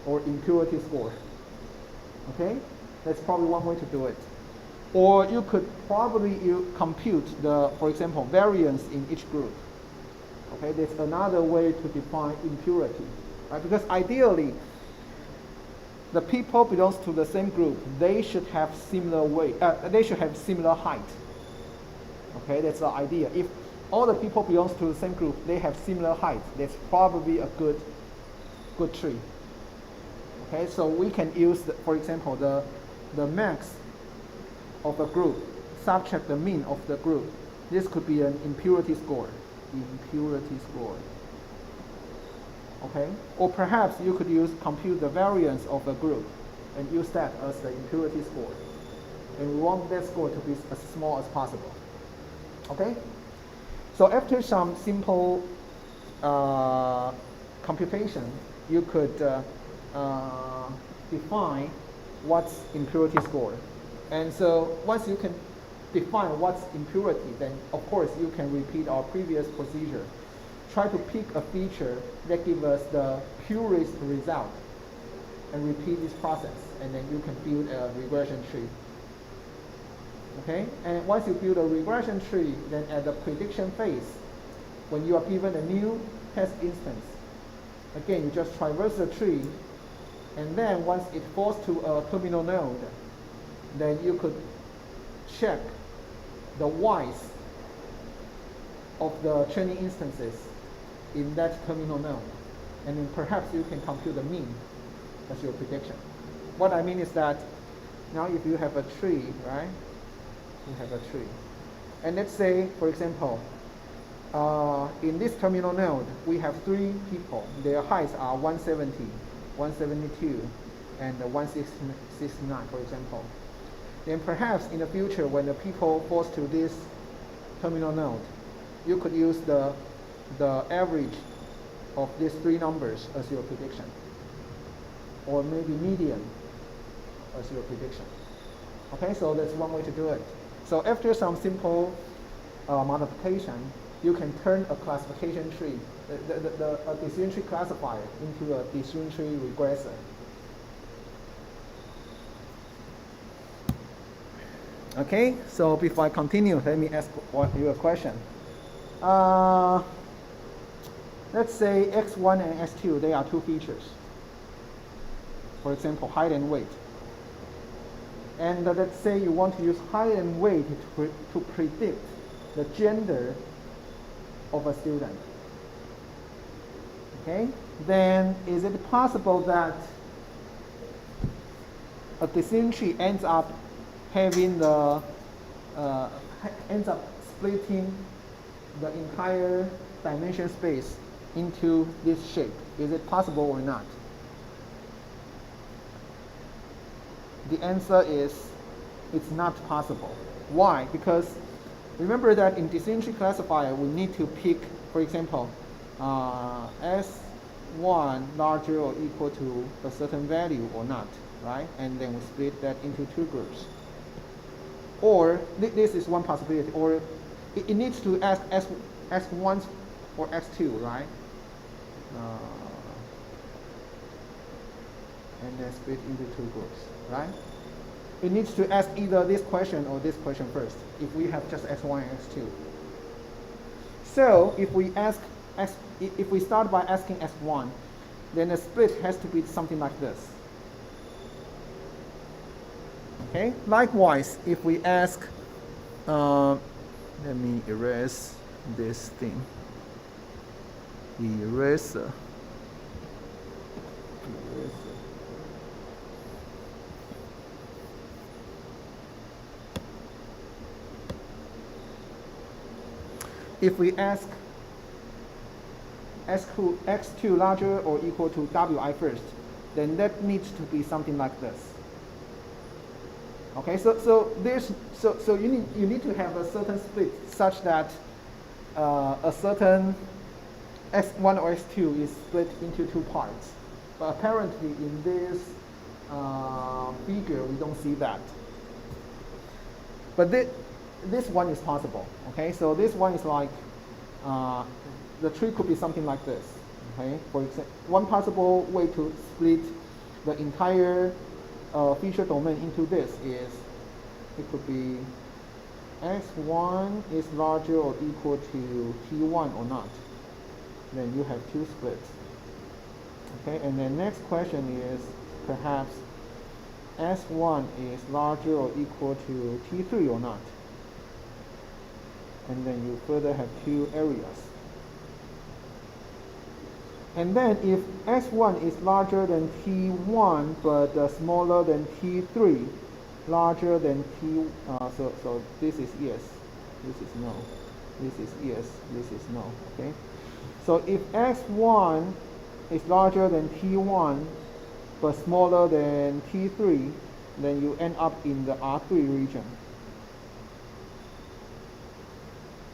or impurity score. Okay, that's probably one way to do it. Or you could probably compute the, for example, variance in each group. Okay, that's another way to define impurity, right? Because ideally, the people belongs to the same group. They should have similar weight. They should have similar height. Okay, that's the idea. If all the people belongs to the same group, they have similar height. That's probably a good tree. Okay, so we can use, for example, the max of a group subtract the mean of the group. This could be an impurity score. Impurity score. Okay, or perhaps you could compute the variance of a group and use that as the impurity score. And we want that score to be as small as possible. Okay, so after some simple computation, you could define what's impurity score. And so once you can define what's impurity, then of course you can repeat our previous procedure. Try to pick a feature that gives us the purest result and repeat this process, and then you can build a regression tree. Okay, and once you build a regression tree, then at the prediction phase, when you are given a new test instance, again you just traverse the tree, and then once it falls to a terminal node, then you could check the y's of the training instances in that terminal node, and then perhaps you can compute the mean as your prediction. What I mean is that now if you have a tree, right? You have a tree, and let's say, for example, in this terminal node, we have 3 people. Their heights are 170, 172, and 169, for example. Then perhaps in the future, when the people falls to this terminal node, you could use the average of these 3 numbers as your prediction, or maybe median as your prediction. Okay, so that's one way to do it. So after some simple modification, you can turn a classification tree, a decision tree classifier, into a decision tree regressor. Okay, so before I continue, let me ask you a question. Let's say x1 and x2, they are 2 features. For example, height and weight. And let's say you want to use height and weight to predict the gender of a student. Okay, then is it possible that a decision tree ends up having ends up splitting the entire dimension space into this shape? Is it possible or not? The answer is it's not possible. Why? Because remember that in decision tree classifier, we need to pick, for example, S1 larger or equal to a certain value or not, right? And then we split that into 2 groups. Or this is one possibility, or it needs to ask S1 or S2, right? And then split into 2 groups, right? It needs to ask either this question or this question first, if we have just S1 and S2. So if we start by asking S1, then the split has to be something like this. Okay. Likewise, if we ask, let me erase this thing. Eraser. if we ask x2 larger or equal to wi first, then that needs to be something like this. Okay, so you need to have a certain split such that a certain x1 or x2 is split into two parts. But apparently in this figure we don't see that. But this one is possible. Okay, so this one is like the tree could be something like this. Okay, for example, one possible way to split the entire feature domain into this is it could be x1 is larger or equal to t1 or not. Then you have two splits. Okay, and then next question is perhaps s1 is larger or equal to t3 or not. And then you further have two areas. And then if s1 is larger than t1 but smaller than t3, larger than t, so this is yes, this is no, this is yes, this is no. Okay, so if s1 is larger than t1 but smaller than t3, then you end up in the R3 region.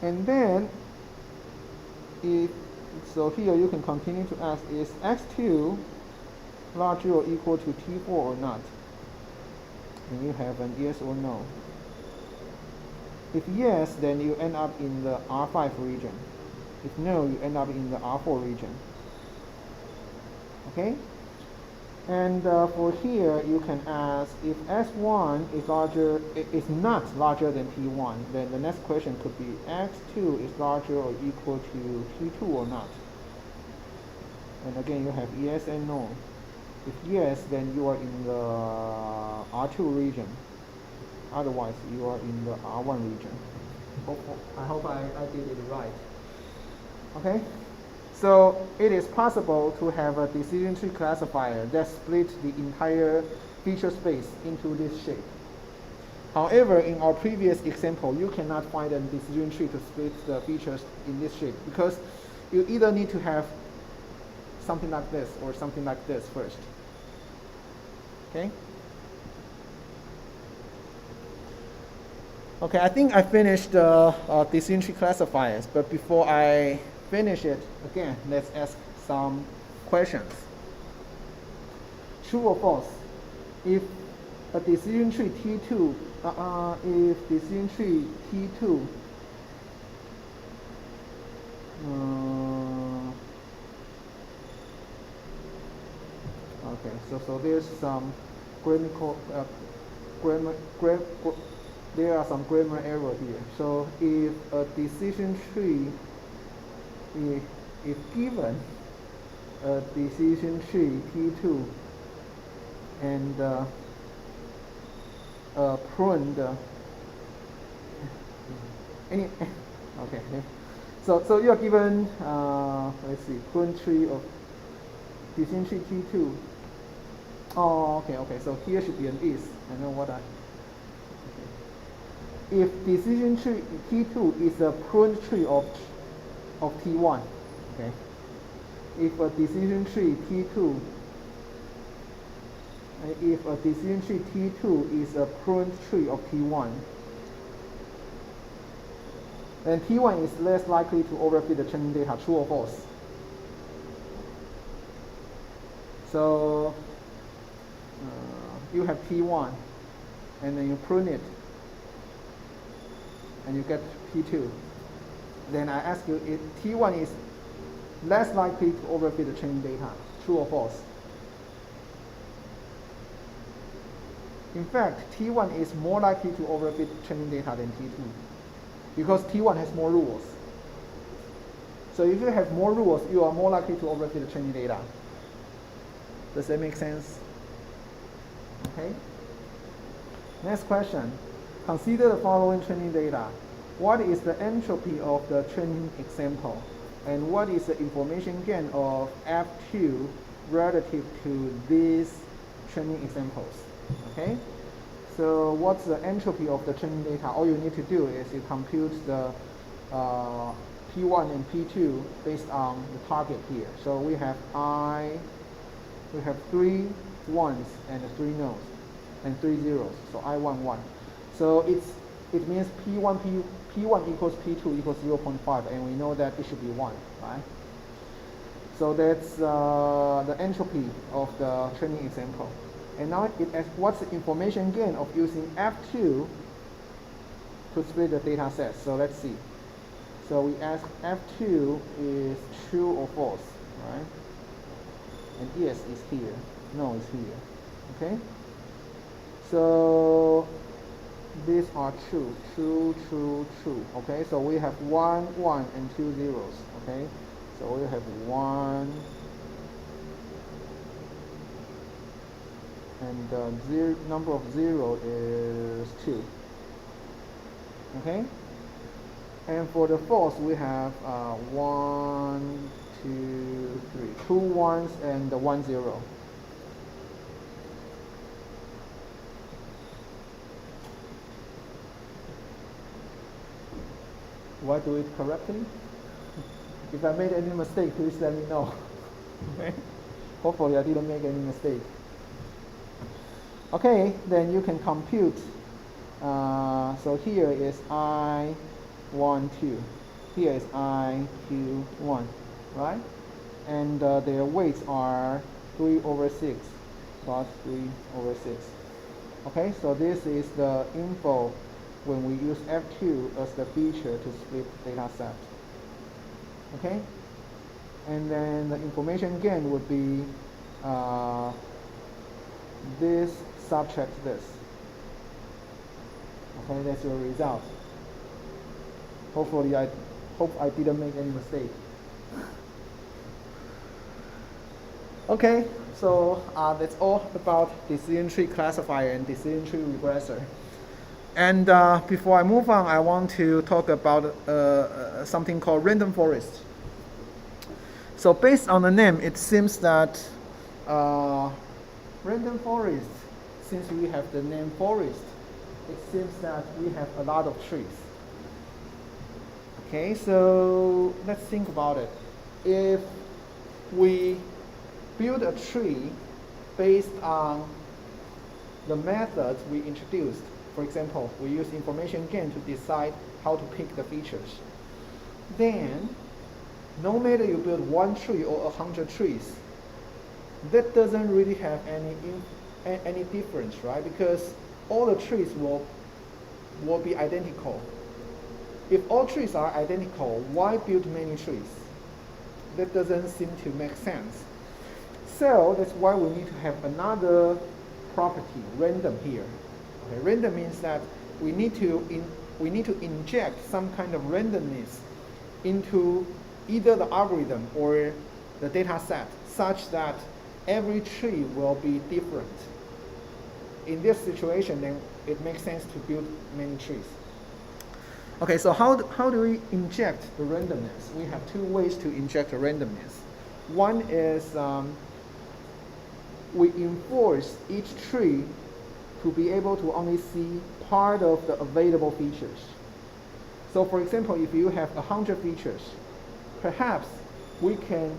And then so here you can continue to ask, is x2 larger or equal to t4 or not? And you have an yes or no. If yes, then you end up in the R5 region. If no, you end up in the R4 region. Okay? And for here, you can ask if S1 is not larger than T1, then the next question could be X2 is larger or equal to T2 or not. And again, you have yes and no. If yes, then you are in the R2 region. Otherwise, you are in the R1 region. I hope I did it right. Okay? So it is possible to have a decision tree classifier that split the entire feature space into this shape. However, in our previous example, you cannot find a decision tree to split the features in this shape because you either need to have something like this or something like this first. Okay? Okay, I think I finished the decision tree classifiers, but before I finish it, again, let's ask some questions. True or false? If a decision tree T2, if decision tree T2 okay, so there's some there are some grammar error here. So if a decision tree, if given a decision tree T2 and pruned okay. So you are given let's see, pruned tree of decision tree T2. Oh, okay. So here should be an is. I know what I. Okay. If decision tree T2 is a pruned tree of T1, okay. If a decision tree T2, if a decision tree T2 is a pruned tree of T1, then T1 is less likely to overfit the training data. True or false? So you have T1, and then you prune it, and you get T2. Then I ask you if T1 is less likely to overfit the training data. True or false? In fact, T1 is more likely to overfit training data than T2 because T1 has more rules. So if you have more rules, you are more likely to overfit the training data. Does that make sense? Okay. Next question. Consider the following training data. What is the entropy of the training example? And what is the information gain of F2 relative to these training examples? Okay. So what's the entropy of the training data? All you need to do is you compute the P1 and P2 based on the target here. So we have we have 3 ones and 3 no's and 3 zeros. So I1, 1. So it means P1 equals P2 equals 0.5, and we know that it should be 1, right? So that's the entropy of the training example. And now it asks what's the information gain of using F2 to split the data set. So let's see. So we ask F2 is true or false, right? And yes is here, no is here, okay? So these are true, true, true, true, okay? So we have 1, 1, and 2 zeros, okay? So we have 1, and the number of 0 is 2, okay? And for the false, we have 1, 2, 3, 2 ones and 1 0. Do I do it correctly? If I made any mistake, please let me know. Okay? Hopefully I didn't make any mistake. Okay, then you can compute. So here is I1, 2. Here is IQ, 1, right? And their weights are 3 over 6 plus 3 over 6. Okay, so this is the info when we use F2 as the feature to split data set. Okay, and then the information gain would be this subtract this. Okay, that's your result. Hopefully I hope I didn't make any mistake. Okay, so that's all about decision tree classifier and decision tree regressor. And before I move on, I want to talk about something called random forest. So based on the name, it seems that random forest, since we have the name forest, it seems that we have a lot of trees. Okay, so let's think about it. If we build a tree based on the methods we introduced, for example, we use information gain to decide how to pick the features, then no matter you build 1 tree or 100 trees, that doesn't really have any difference, right? Because all the trees will be identical. If all trees are identical, why build many trees? That doesn't seem to make sense. So that's why we need to have another property, random, here. Okay, random means that we need to inject some kind of randomness into either the algorithm or the data set, such that every tree will be different. In this situation, then it makes sense to build many trees. Okay, so how do we inject the randomness? We have 2 ways to inject the randomness. One is we enforce each tree to be able to only see part of the available features. So for example, if you have 100 features, perhaps we can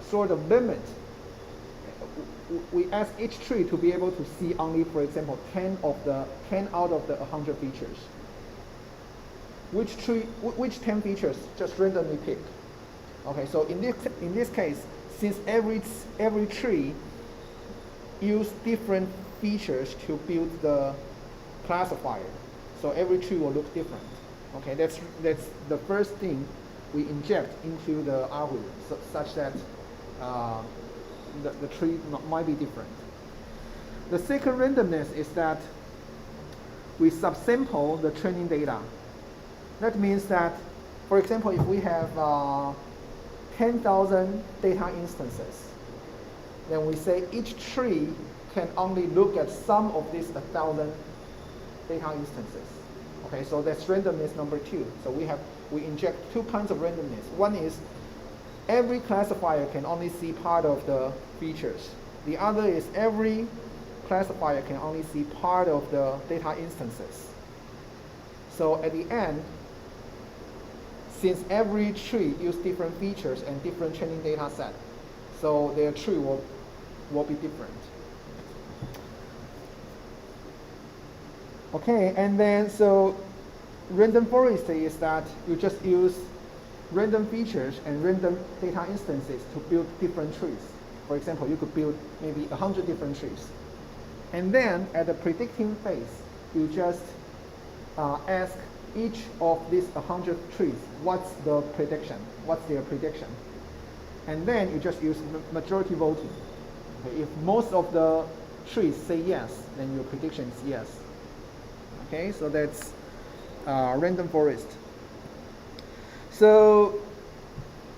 sort of limit, we ask each tree to be able to see only, for example, 10 out of the 100 features. Which 10 features just randomly pick. Okay, so in this case, since every tree use different features to build the classifier, so every tree will look different. Okay, that's the first thing we inject into the algorithm, such that the tree might be different. The second randomness is that we subsample the training data. That means that, for example, if we have 10,000 data instances, then we say each tree can only look at some of these 1,000 data instances. Okay, so that's randomness number 2. So we inject 2 kinds of randomness. One is every classifier can only see part of the features. The other is every classifier can only see part of the data instances. So at the end, since every tree use different features and different training data set, so their tree will be different. Okay, and then so random forest is that you just use random features and random data instances to build different trees. For example, you could build maybe 100 different trees. And then at the predicting phase, you just ask each of these 100 trees, what's the prediction? What's their prediction? And then you just use majority voting. Okay, if most of the trees say yes, then your prediction is yes. Okay, so that's random forest. So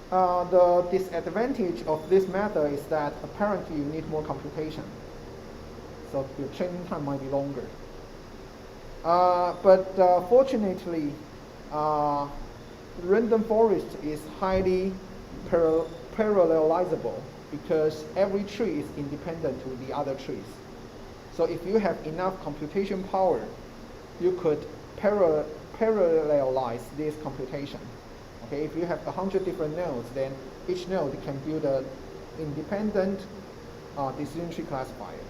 the disadvantage of this method is that apparently you need more computation. So your training time might be longer. But fortunately, random forest is highly parallelizable because every tree is independent to the other trees. So if you have enough computation power, you could parallelize this computation. Okay, if you have 100 different nodes, then each node can build an independent decision tree classifier.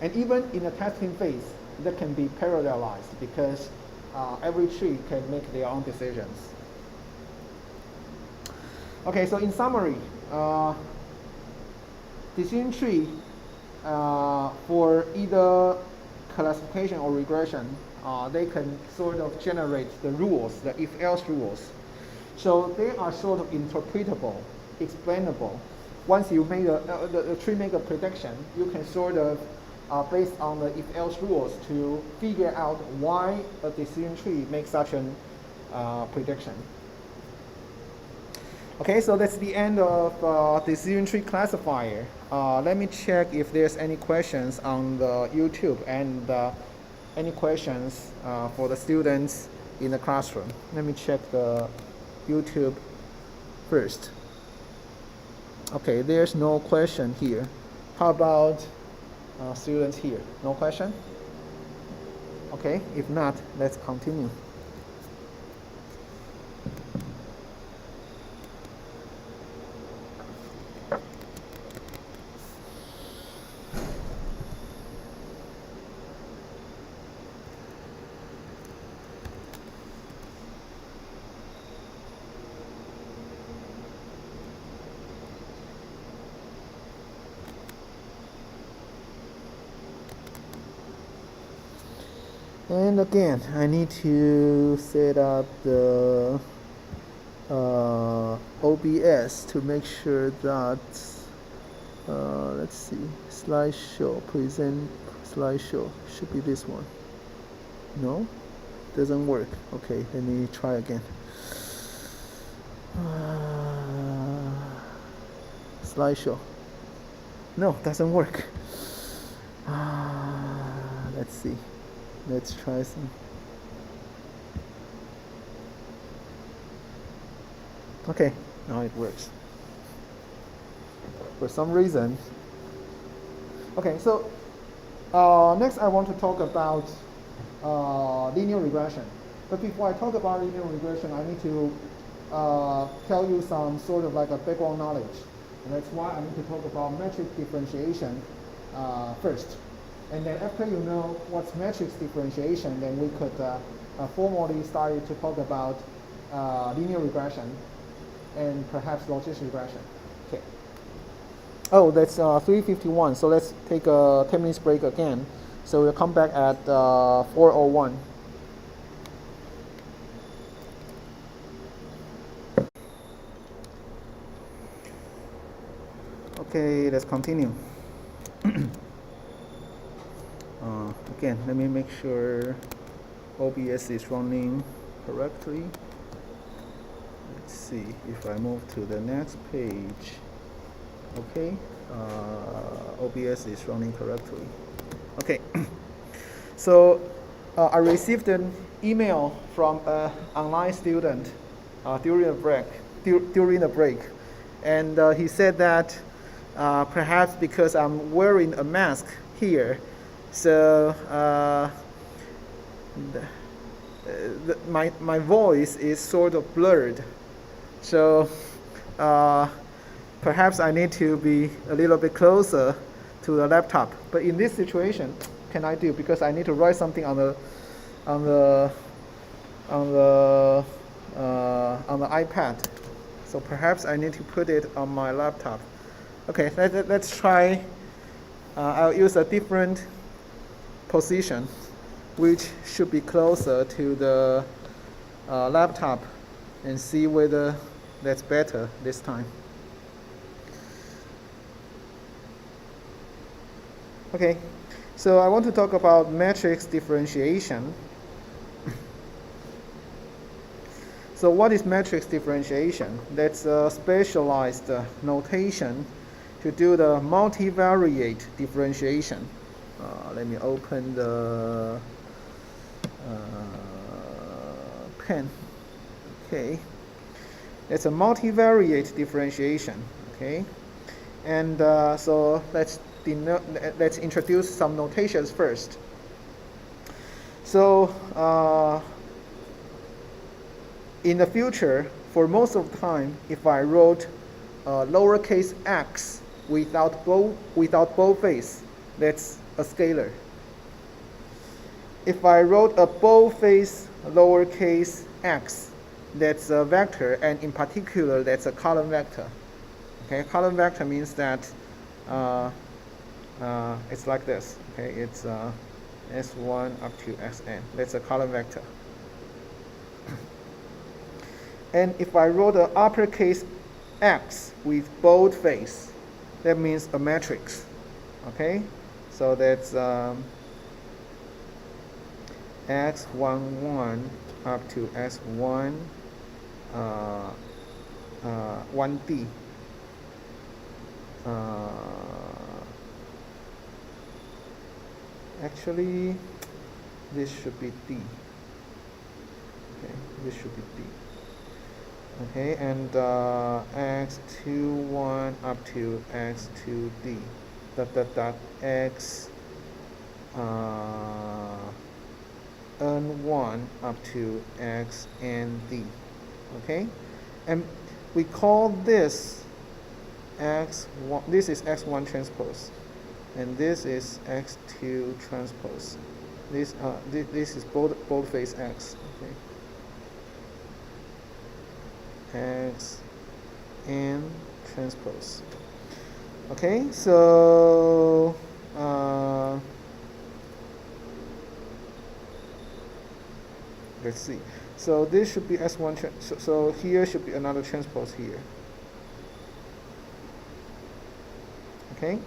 And even in the testing phase, that can be parallelized because every tree can make their own decisions. Okay, so in summary, decision tree for either classification or regression, they can sort of generate the rules, the if-else rules. So they are sort of interpretable, explainable. Once you make the tree make a prediction, you can sort of based on the if-else rules to figure out why a decision tree makes such a prediction. Okay, so that's the end of decision tree classifier. Let me check if there's any questions on the YouTube and any questions for the students in the classroom. Let me check the YouTube first. Okay, there's no question here. How about students here? No question? Okay, if not, let's continue. And again, I need to set up the OBS to make sure that, let's see, slideshow, present slideshow, should be this one. No? Doesn't work. Okay, let me try again. Slideshow. No, doesn't work. Let's see. Let's try some. Okay, now it works. For some reason. Okay, so next I want to talk about linear regression. But before I talk about linear regression, I need to tell you some sort of like a background knowledge. And that's why I need to talk about matrix differentiation first. And then after you know what's matrix differentiation, then we could formally start to talk about linear regression and perhaps logistic regression. Okay. Oh, that's 3:51. So let's take a 10 minutes break again. So we'll come back at 4:01. Okay, let's continue. Again, let me make sure OBS is running correctly. Let's see if I move to the next page. Okay, OBS is running correctly. Okay, so I received an email from an online student during the break, and he said that perhaps because I'm wearing a mask here, so my voice is sort of blurred. So perhaps I need to be a little bit closer to the laptop. But in this situation, can I do? Because I need to write something on the iPad. So perhaps I need to put it on my laptop. Okay, let's try. I'll use a different position, which should be closer to the laptop, and see whether that's better this time. Okay, so I want to talk about matrix differentiation. So what is matrix differentiation? That's a specialized notation to do the multivariate differentiation. Let me open the pen. Okay, it's a multivariate differentiation. Okay, and so let's introduce some notations first. So in the future, for most of the time, if I wrote lowercase x without boldface, that's a scalar. If I wrote a boldface lowercase x, that's a vector, and in particular, that's a column vector. Okay, column vector means that it's like this. Okay, it's S1 up to Sn. That's a column vector. And if I wrote an uppercase X with boldface, that means a matrix. Okay, so that's X11 up to S1 1D. Actually, this should be D. Okay, this should be D. Okay, and X21 up to X2D. X N1 up to XND. Okay, and we call this X1. This is X1 transpose, and this is X2 transpose. This is boldface X. Okay. X and transpose. Okay, so let's see. So this should be S1. So here should be another transpose here. Okay.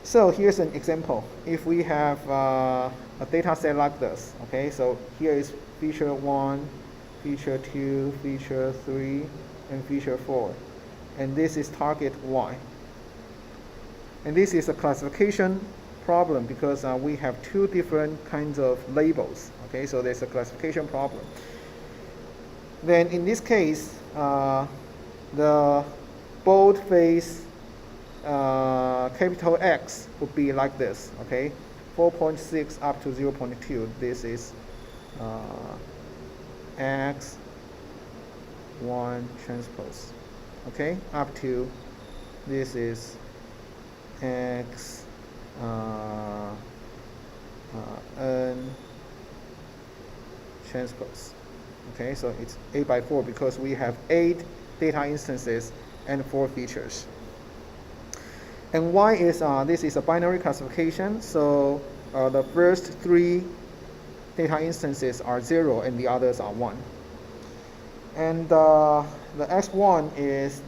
So here's an example. If we have a data set like this, okay, so here is feature 1, feature 2, feature 3, and feature 4. And this is target Y. And this is a classification problem because we have two different kinds of labels. Okay, so there's a classification problem. Then in this case, the boldface capital X would be like this. Okay, 4.6 up to 0.2. This is X1 transpose. Okay, up to this is X N transpose. Okay, so it's 8 by 4 because we have 8 data instances and 4 features. And Y is this is a binary classification, so the first 3 data instances are 0 and the others are 1. And the X1 is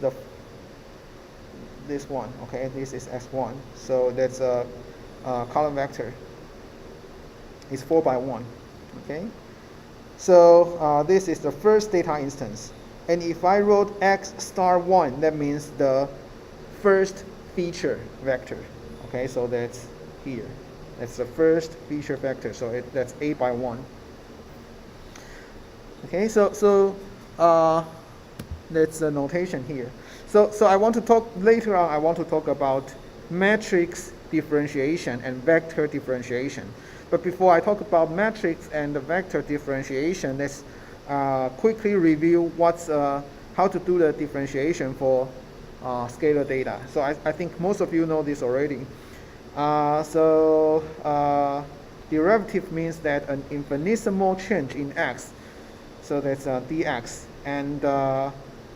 this one. Okay, this is X1. So that's a column vector. It's 4 by 1. Okay. So this is the first data instance. And if I wrote X star 1, that means the first feature vector. Okay, so that's here. That's the first feature vector. So that's 8 by 1. Okay, so that's the notation here. So I want to talk later on. I want to talk about matrix differentiation and vector differentiation. but before I talk about matrix and the vector differentiation, let's quickly review how to do the differentiation for scalar data. So I think most of you know this already. Derivative means that an infinitesimal change in x, so that's dx, and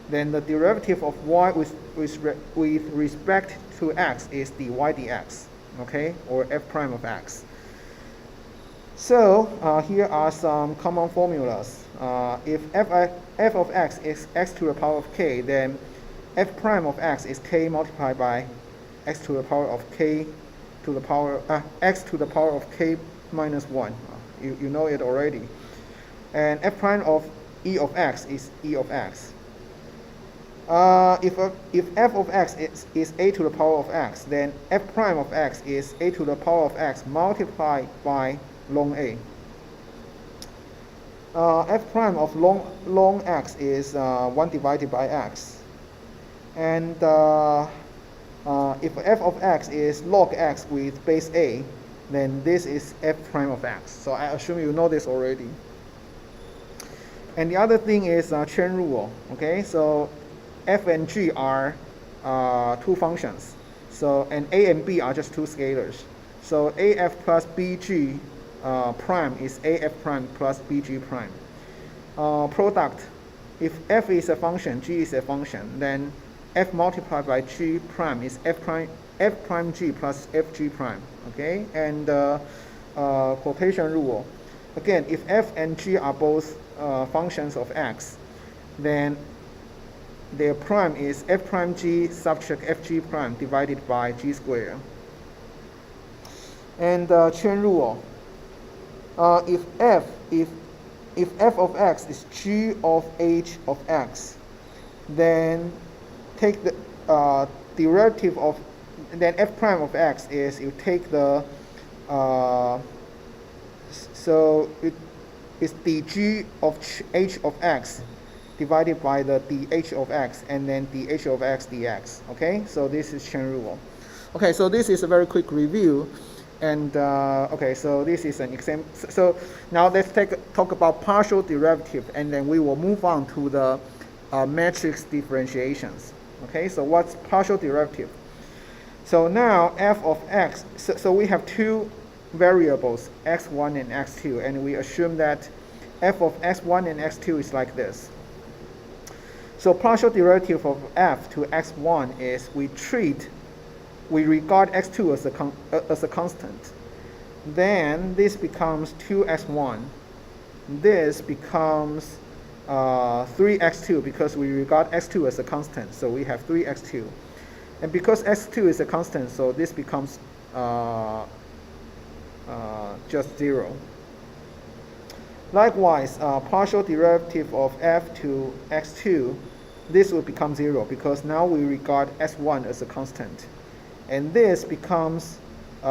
then the derivative of y with respect to x is dy dx, okay, or f prime of x. So here are some common formulas. If f of x is x to the power of k, then f prime of x is k multiplied by x to the power of k to the power x to the power of k minus 1. You know it already. And f prime of e of x is e of x. If f of x is a to the power of x, then f prime of x is a to the power of x multiplied by ln a. F prime of ln x is 1 divided by x. And if f of x is log x with base a, then this is f prime of x. So I assume you know this already. And the other thing is chain rule. Okay, so f and g are two functions. So and a and b are just two scalars. So af plus bg prime is af prime plus bg prime. Product, if f is a function, g is a function, then f multiplied by g prime is f prime g plus fg prime. Okay, and quotation rule. Again, if f and g are both functions of x, then their prime is f prime g subtract fg prime divided by g squared. And chain rule. If f of x is g of h of x, then take the derivative of, then f prime of x is, you take the, so it is dg of h of x divided by the dh of x, and then dh of x dx. Okay, so this is chain rule. Okay, so this is a very quick review. And okay, so this is an example. So now let's talk about partial derivative, and then we will move on to the matrix differentiations. Okay, so what's partial derivative? So now f of x, so we have two variables, x1 and x2, and we assume that f of x1 and x2 is like this. So partial derivative of f to x1 is we regard x2 as a constant. Then this becomes 2x1. This becomes 3x2 because we regard x2 as a constant. So we have 3x2. And because x2 is a constant, so this becomes just 0. Likewise, partial derivative of f to x2, this will become 0 because now we regard x1 as a constant. And this becomes 3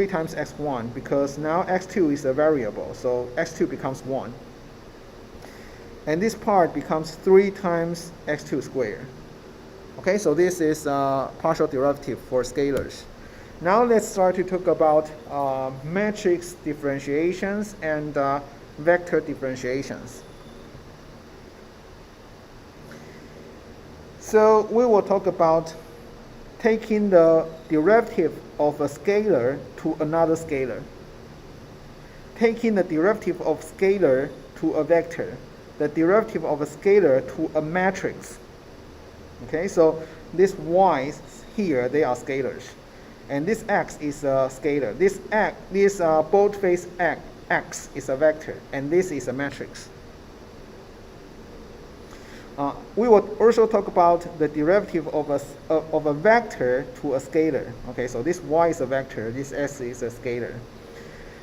times x1 because now x2 is a variable, so x2 becomes 1. And this part becomes 3 times x2 squared. Okay, so this is partial derivative for scalars. Now let's start to talk about matrix differentiations and vector differentiations. So we will talk about taking the derivative of a scalar to another scalar. Taking the derivative of scalar to a vector. The derivative of a scalar to a matrix. Okay, so these y's here, they are scalars. And this x is a scalar. This bold-faced x is a vector. And this is a matrix. We will also talk about the derivative of a vector to a scalar. Okay, so this y is a vector, this s is a scalar.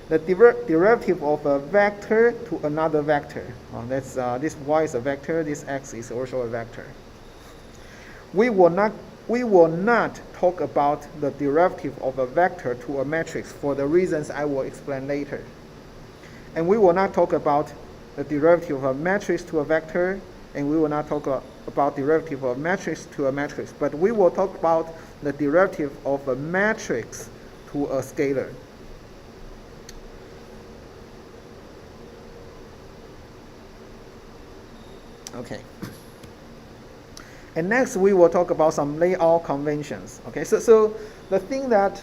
The derivative of a vector to another vector. This y is a vector, this x is also a vector. We will not talk about the derivative of a vector to a matrix for the reasons I will explain later. And we will not talk about the derivative of a matrix to a vector, and we will not talk about derivative of a matrix to a matrix, but we will talk about the derivative of a matrix to a scalar. Okay. And next we will talk about some layout conventions. Okay, so the thing that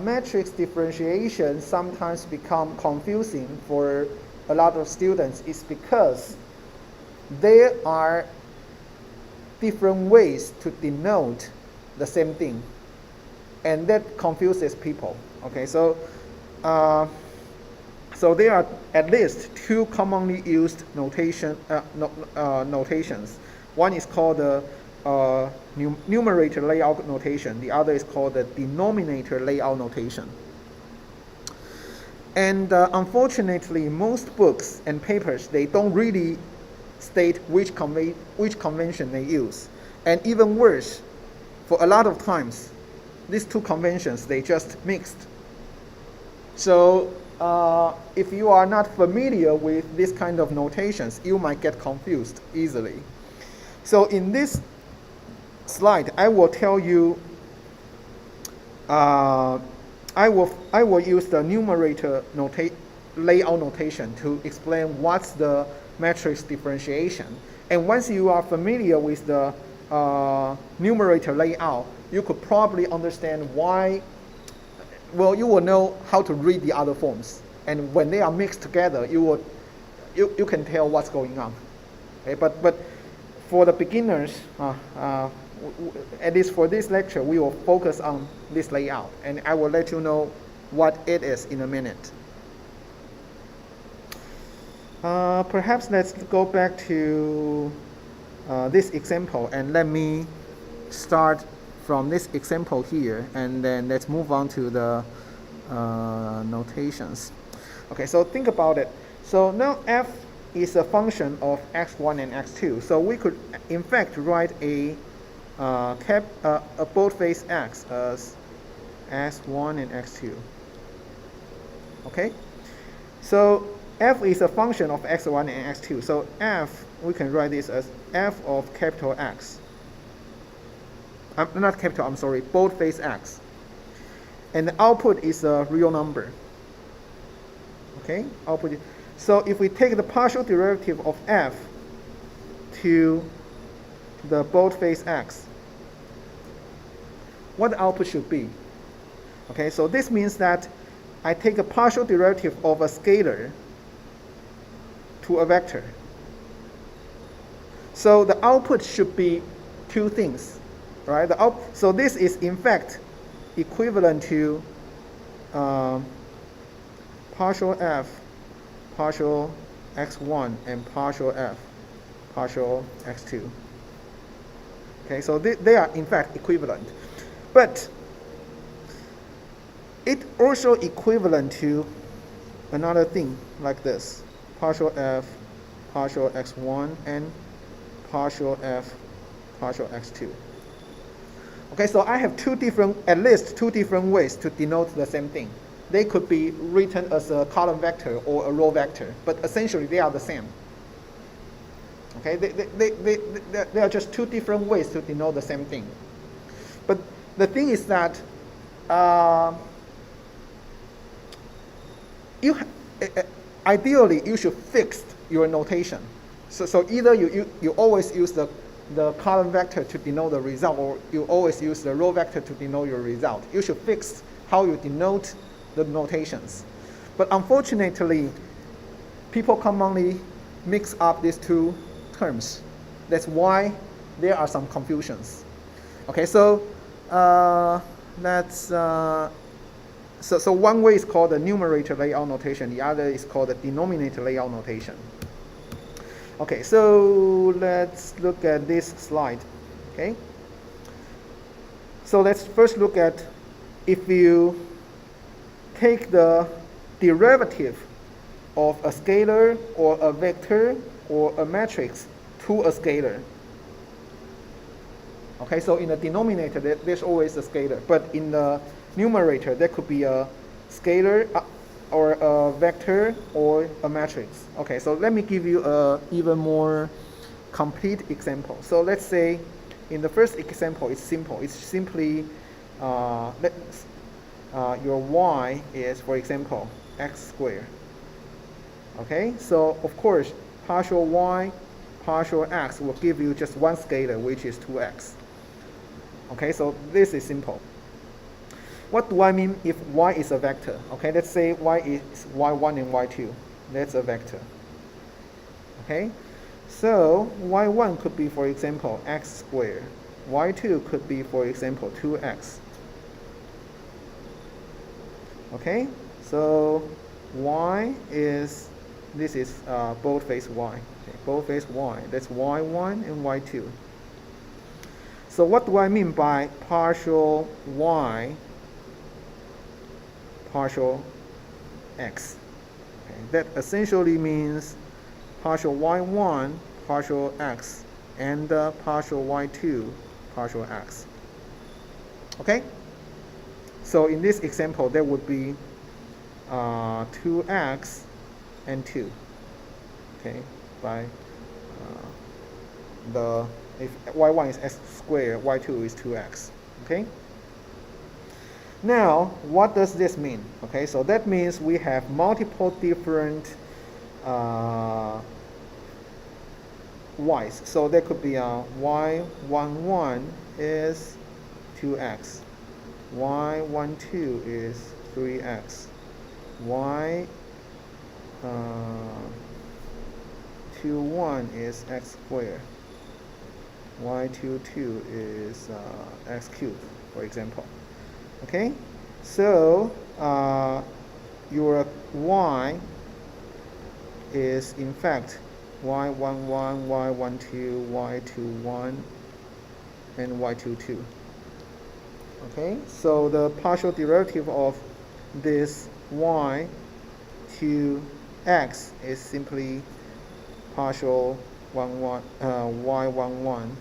matrix differentiation sometimes become confusing for a lot of students is because there are different ways to denote the same thing, and that confuses people. Okay, so there are at least two commonly used notations. One is called the numerator layout notation. The other is called the denominator layout notation. And unfortunately, most books and papers, they don't really state which convention they use. And even worse, for a lot of times, these two conventions, they just mixed. So if you are not familiar with this kind of notations, you might get confused easily. So in this slide, I will tell you, I will use the numerator layout notation to explain what's the matrix differentiation. And once you are familiar with the numerator layout, you could probably understand why. Well, you will know how to read the other forms, and when they are mixed together, you can tell what's going on. Okay, but for the beginners, at least for this lecture, we will focus on this layout, and I will let you know what it is in a minute. Perhaps let's go back to this example, and let me start from this example here, and then let's move on to the notations. Okay, so think about it. So now f is a function of x1 and x2. So we could, in fact, write a boldface x as x1 and x2. Okay? So f is a function of x1 and x2. So f, we can write this as f of capital X. Not capital, I'm sorry, boldface x. And the output is a real number. Okay? Output. So if we take the partial derivative of f to the boldface x, what the output should be? Okay, so this means that I take a partial derivative of a scalar to a vector. So the output should be two things, right? So this is in fact equivalent to partial f, partial x1, and partial f, partial x2. Okay, so they are in fact equivalent. But it also equivalent to another thing like this: partial f, partial x1, and partial f, partial x2. Okay, so I have at least two different ways to denote the same thing. They could be written as a column vector or a row vector, but essentially they are the same. Okay, they are just two different ways to denote the same thing. But the thing is that ideally you should fix your notation. So either you always use the column vector to denote the result, or you always use the row vector to denote your result. You should fix how you denote the notations. But unfortunately, people commonly mix up these two terms. That's why there are some confusions. Okay, so so one way is called the numerator layout notation. The other is called the denominator layout notation. Okay, so let's look at this slide. Okay, so let's first look at if you take the derivative of a scalar or a vector or a matrix to a scalar. Okay, so in the denominator there's always a scalar, but in the numerator there could be a scalar or a vector or a matrix. Okay, so let me give you a even more complete example. So let's say in the first example it's simple. It's simply your y is, for example, x squared. Okay, so of course partial y, partial x will give you just one scalar, which is 2x. Okay, so this is simple. What do I mean if y is a vector? Okay, let's say y is y1 and y2. That's a vector. Okay, so y1 could be, for example, x squared. y2 could be, for example, 2x. Okay, so y is, this is boldface y. Okay, boldface y, that's y1 and y2. So what do I mean by partial y, partial x? Okay, that essentially means partial y1, partial x, and partial y2, partial x. Okay? So in this example, there would be 2x and 2. Okay, by if y1 is x squared, y2 is 2x. Okay. Now, what does this mean? Okay, so that means we have multiple different y's. So there could be y11 is 2x, y12 is 3x, y21 is x squared, y22 is x cubed, for example. Okay, so your y is in fact y11, y12, y21, and y22. Okay, so the partial derivative of this y to x is simply partial y11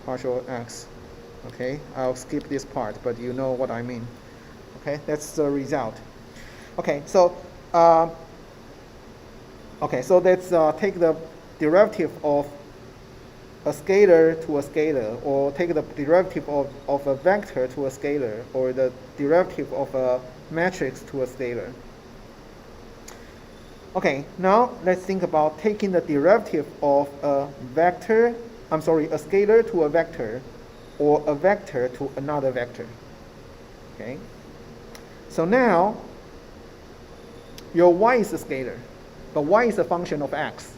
partial x. Okay, I'll skip this part, but you know what I mean. Okay, that's the result. Okay, so let's take the derivative of a scalar to a scalar, or take the derivative of a vector to a scalar, or the derivative of a matrix to a scalar. Okay, now let's think about taking the derivative of a scalar to a vector, or a vector to another vector. Okay, so now your y is a scalar, but y is a function of x,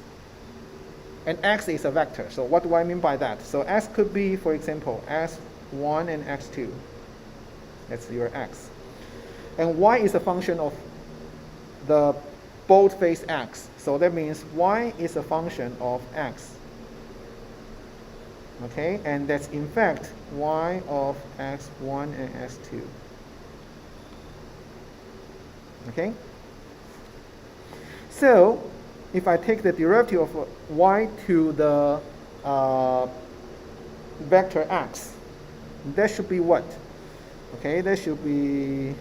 and x is a vector. So what do I mean by that? So x could be, for example, x1 and x2. That's your x. And y is a function of the boldface x. So that means y is a function of x. Okay, and that's in fact y of x1 and x2. Okay, so if I take the derivative of y to the vector x, that should be what? Okay, that should be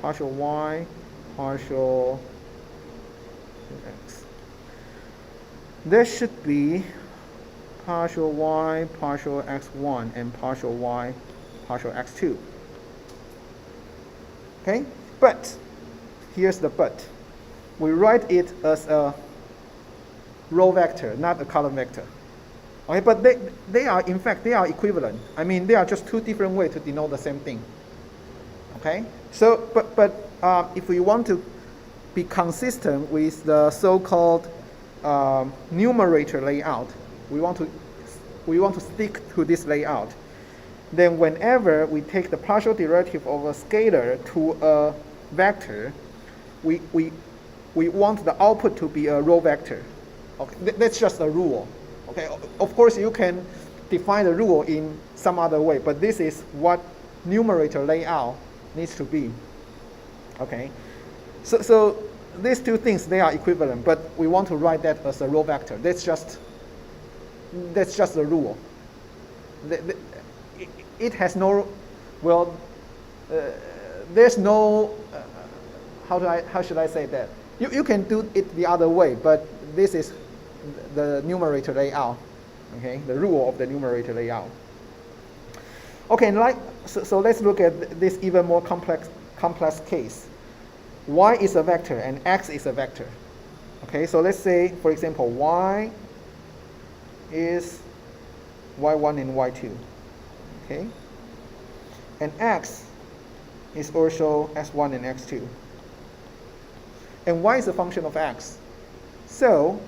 partial y, partial x. There should be partial y, partial x1, and partial y, partial x2. Okay, but here's the but. We write it as a row vector, not a column vector. Okay, but they are, in fact, they are equivalent. I mean, they are just two different ways to denote the same thing. Okay, so but if we want to be consistent with the so-called numerator layout, we want to stick to this layout. Then whenever we take the partial derivative of a scalar to a vector, we want the output to be a row vector. Okay, that's just a rule. Okay, of course you can define the rule in some other way, but this is what numerator layout needs to be. Okay, so these two things, they are equivalent, but we want to write that as a row vector. That's just the rule. It has no, well, there's no, how should I say that? You can do it the other way, but this is the numerator layout. Okay, the rule of the numerator layout. Okay, so let's look at this even more complex case. Y is a vector and x is a vector. Okay, so let's say, for example, y is y1 and y2. Okay? And x is also x1 and x2. And y is a function of x. So,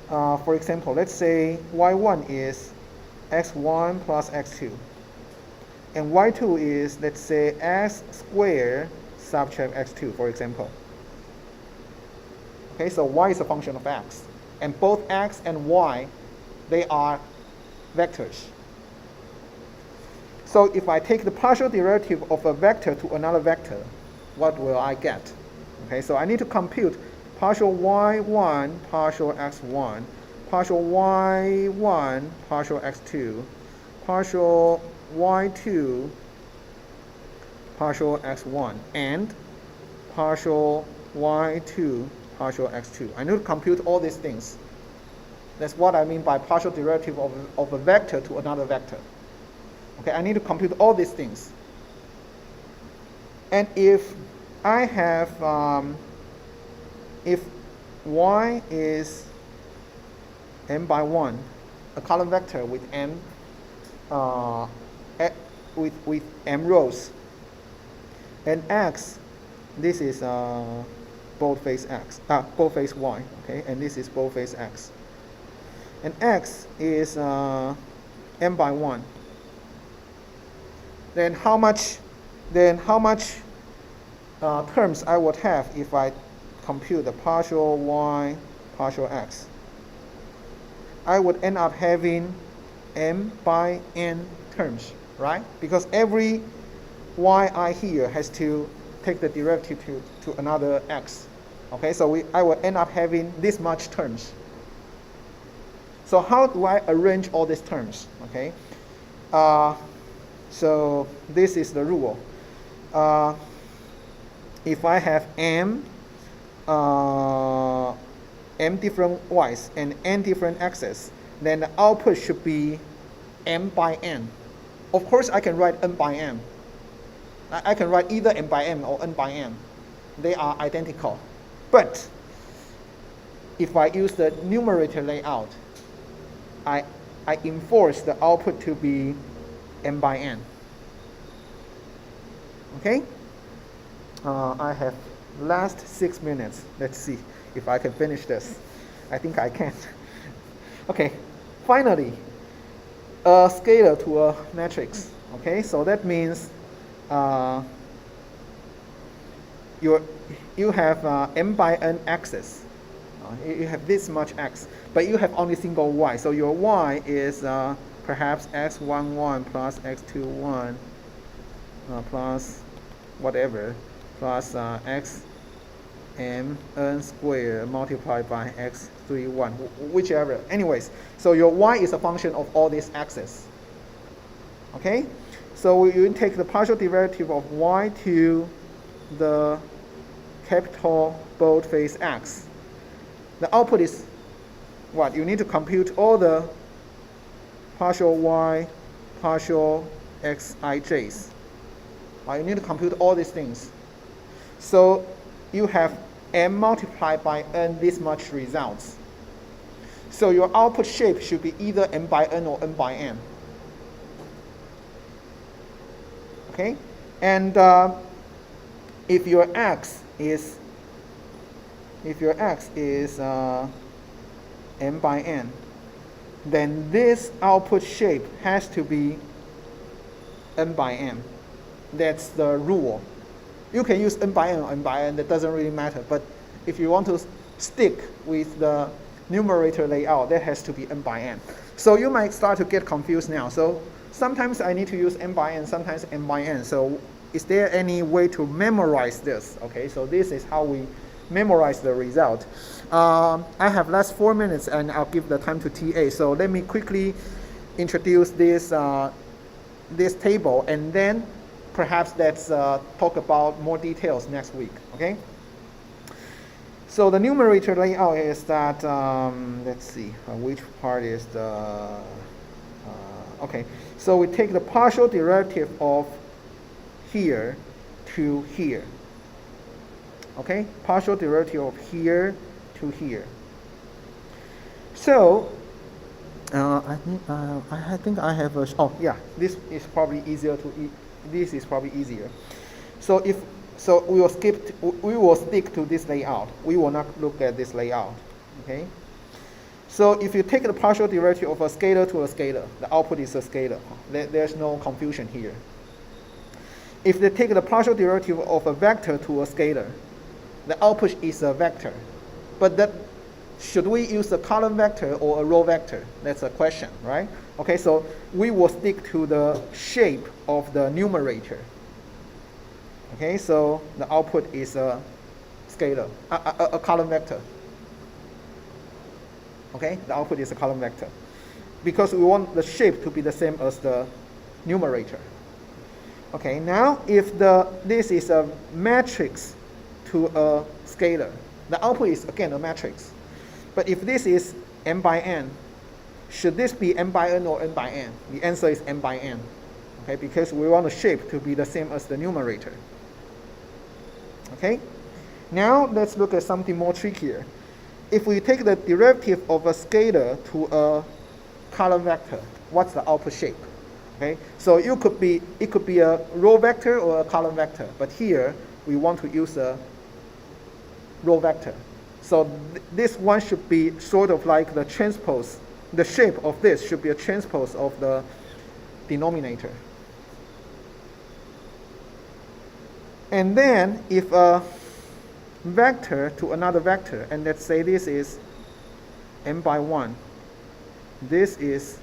for example, let's say y1 is x1 plus x2. And y2 is, let's say, x squared subtract x2, for example. Okay, so y is a function of x. And both x and y, they are vectors. So if I take the partial derivative of a vector to another vector, what will I get? Okay, so I need to compute partial y1, partial x1, partial y1, partial x2, partial y2, partial x1, and partial y2, partial x2. I need to compute all these things. That's what I mean by partial derivative of a vector to another vector. Okay, I need to compute all these things. And if I have, if y is m by 1, a column vector with m, with m rows, and x, this is boldface x, boldface y, okay, and this is boldface x. And x is m by 1. Then how much terms I would have if I compute the partial y, partial x? I would end up having m by n terms, right? Because every yi here has to take the derivative to another x. Okay, so I will end up having this much terms. So how do I arrange all these terms? Okay, so this is the rule. If I have m different y's and n different x's, then the output should be m by n. Of course, I can write n by m. I can write either m by m or n by m. They are identical. But if I use the numerator layout, I enforce the output to be m by n. Okay? I have last 6 minutes. Let's see if I can finish this. I think I can. Okay, finally, a scalar to a matrix. Okay, so that means you have m by n axis. You have this much x, but you have only single y. So your y is perhaps x11 plus x21 plus whatever, plus x m n squared multiplied by x31, whichever. Anyways, so your y is a function of all these x's. Okay, so you take the partial derivative of y to the capital boldface x. The output is what? You need to compute all the partial y, partial xij's. You need to compute all these things. So you have m multiplied by n this much results. So your output shape should be either m by n or n by m. Okay? And if your x is m by n, then this output shape has to be n by m. That's the rule. You can use n by n or n by n, that doesn't really matter. But if you want to stick with the numerator layout, that has to be n by n. So you might start to get confused now. So sometimes I need to use n by n, sometimes n by n. So is there any way to memorize this? Okay, so this is how we memorize the result. I have last 4 minutes and I'll give the time to TA. So let me quickly introduce this, this table, and then perhaps let's talk about more details next week, okay? So the numerator layout is that, let's see, which part is the, okay. So we take the partial derivative of here to here, okay? Partial derivative of here to here. So I think I have a. Oh yeah, this is probably easier to. This is probably easier. So if so, we will skip. We will stick to this layout. We will not look at this layout. Okay. So if you take the partial derivative of a scalar to a scalar, the output is a scalar. There's no confusion here. If they take the partial derivative of a vector to a scalar, the output is a vector. But that, should we use a column vector or a row vector? That's a question, right? Okay, so we will stick to the shape of the numerator. Okay, so the output is a scalar, a column vector. Okay, the output is a column vector. Because we want the shape to be the same as the numerator. Okay, now if this is a matrix to a scalar, the output is again a matrix. But if this is m by n, should this be m by n or n by n? The answer is m by n. Okay, because we want the shape to be the same as the numerator. Okay, now let's look at something more trickier. If we take the derivative of a scalar to a column vector, what's the output shape? Okay, so it could be a row vector or a column vector, but here we want to use a row vector. So this one should be sort of like the transpose. The shape of this should be a transpose of the denominator. And then if a vector to another vector, and let's say this is m by 1, this is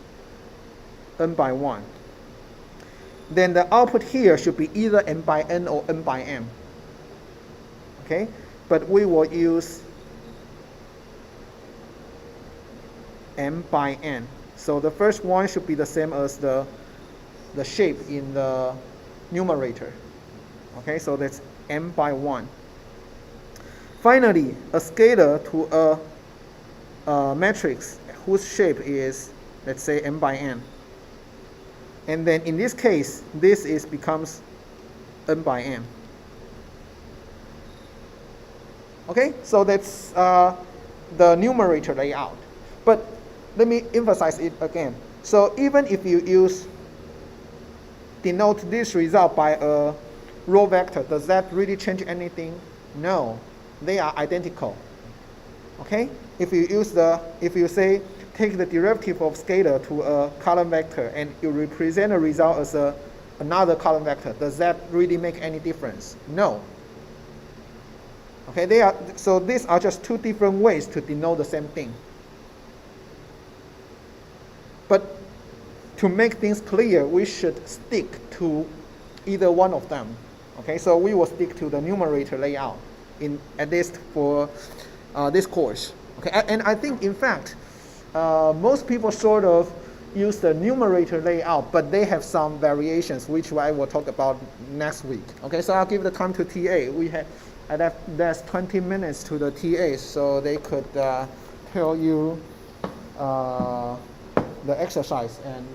n by 1, then the output here should be either m by n or n by m. Okay, but we will use m by n. So the first one should be the same as the shape in the numerator. Okay, so that's m by 1. Finally, a scalar to a matrix whose shape is, let's say, m by n. And then in this case, this becomes n by m. Okay, so that's the numerator layout. But let me emphasize it again. So even if you denote this result by a row vector, does that really change anything? No, they are identical. Okay, if you say take the derivative of scalar to a column vector and you represent a result as another column vector, does that really make any difference? No. Okay, so these are just two different ways to denote the same thing. But to make things clear, we should stick to either one of them. Okay, so we will stick to the numerator layout at least for this course. Okay, and I think in fact most people sort of use the numerator layout, but they have some variations, which I will talk about next week. Okay, so I'll give the time to TA. I left there's 20 minutes to the TAs, so they could tell you the exercise, and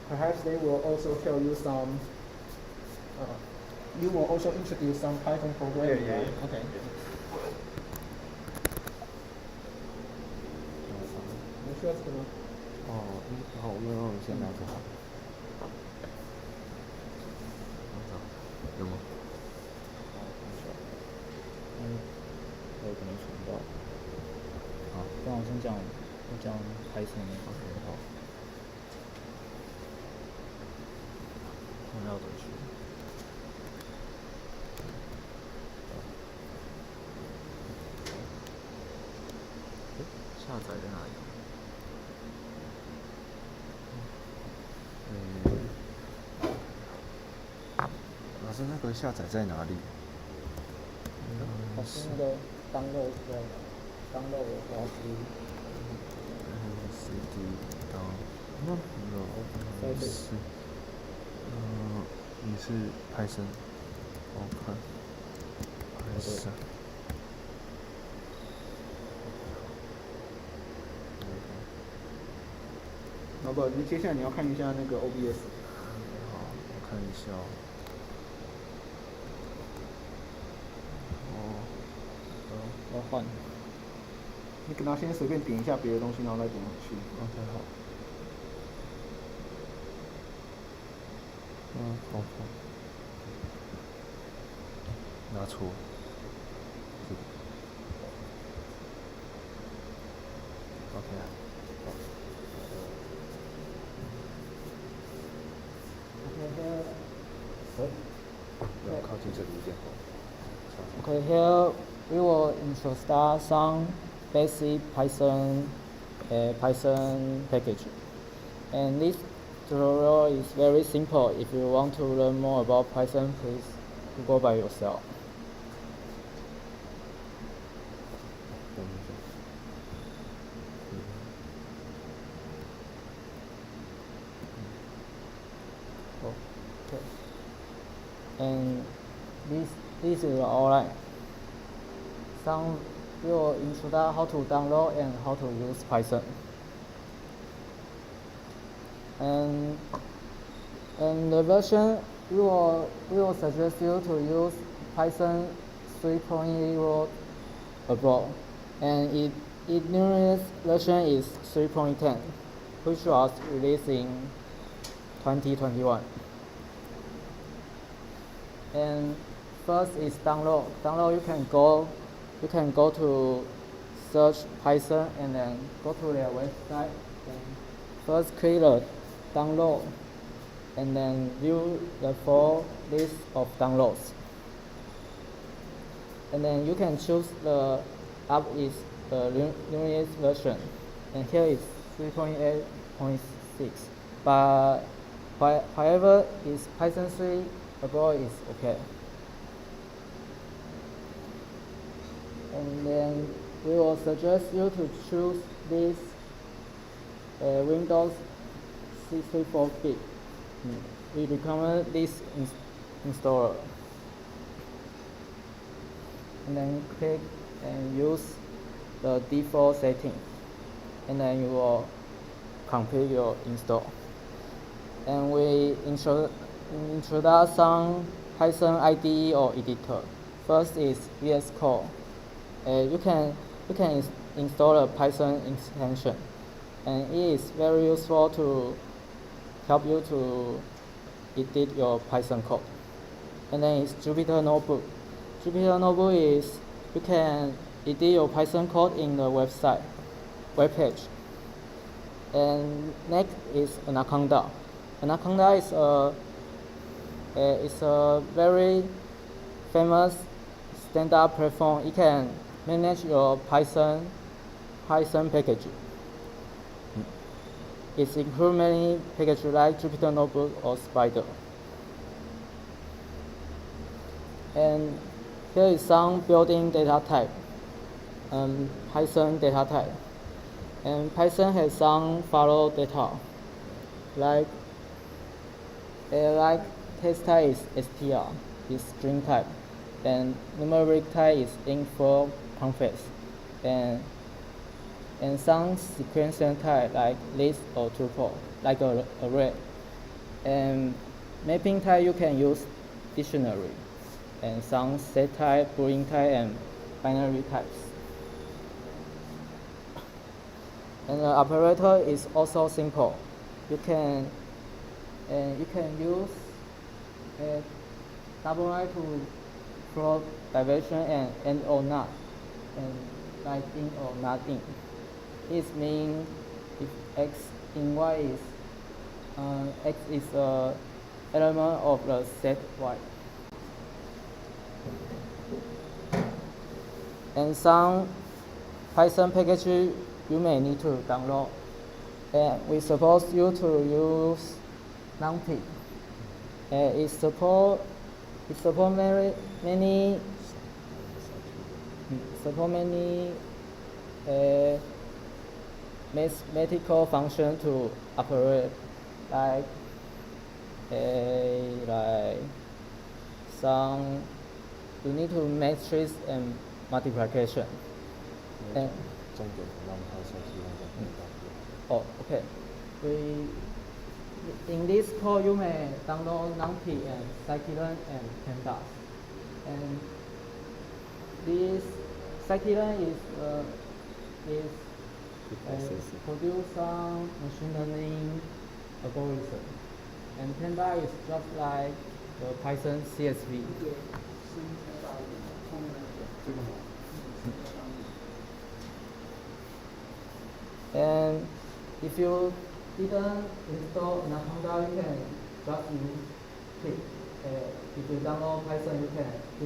perhaps they will also tell you some. You will also introduce some Python programming. Yeah. Right? Okay.你需要这个吗？好，我先拿着好。有吗？我可能存不到。好，不然我先讲Python。OK， 好。看要怎么去。下载在哪里？老师，那个下载在哪里？那个download的滑梯。CD download 是，你是Python，我看Python。不，接下来你要看一下那个 OBS。好，我看一下。我要换。你可能先随便点一下别的东西，然后再点回去。 OK 好。好。拿错。这个。OK 啊。要靠近这里一点。Okay, here we will introduce some basic Python package. And this tutorial is very simple. If you want to learn more about Python, please Google by yourself. Okay. And this is alright. Some will introduce how to download and how to use Python. And the version we will suggest you to use Python 3.0 above, and its newest version is 3.10, which was released in 2021. And first is download. Download, you can go to search Python and then go to their website. And first click the download and then view the full list of downloads. And then you can choose the app is the newest version. And here is 3.8.6. But however, is Python 3 above is okay. And then we will suggest you to choose this Windows 64-bit. We recommend this installer. And then click and use the default setting. And then you will complete your install. And we introduce some Python IDE or editor. First is VS Code. You can install a Python extension, and it is very useful to help you to edit your Python code. And then it's Jupyter Notebook. Jupyter Notebook is you can edit your Python code in the web page. And next is Anaconda. Anaconda is a very famous standard platform. It can manage your Python package. It includes many packages like Jupyter Notebook or Spyder. And here is some built-in data type, Python data type. And Python has some follow data, like text type is str, is string type, and numeric type is int for context, and some sequential type like list or tuple, like a array. And mapping type you can use dictionary, and some set type, boolean type, and binary types. And the operator is also simple. You can use a double line to plot diversion and or not, and like in or not in. This means if x in y is x is a element of the set y. And some Python package you may need to download. And we suppose you to use NumPy. It support many mathematical functions to operate, like some you need to matrix and multiplication. And okay. In this code, you may download NumPy and scikit-learn and pandas. And this scikit-learn is produce some machine learning algorithm, and Panda is just like the Python CSV. And if you didn't install Anaconda, you can just use Pip. If you download Python, you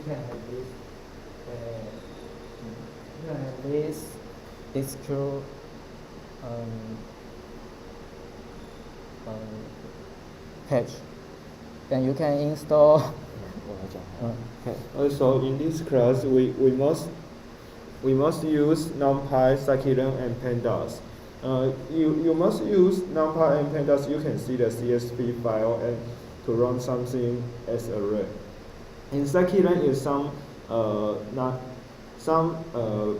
can have this. You can have this SQL page. Then you can install. Also, in this class, we must use NumPy, scikit-learn, and pandas. You must use NumPy and pandas. You can see the CSV file and to run something as array. In scikit-learn is some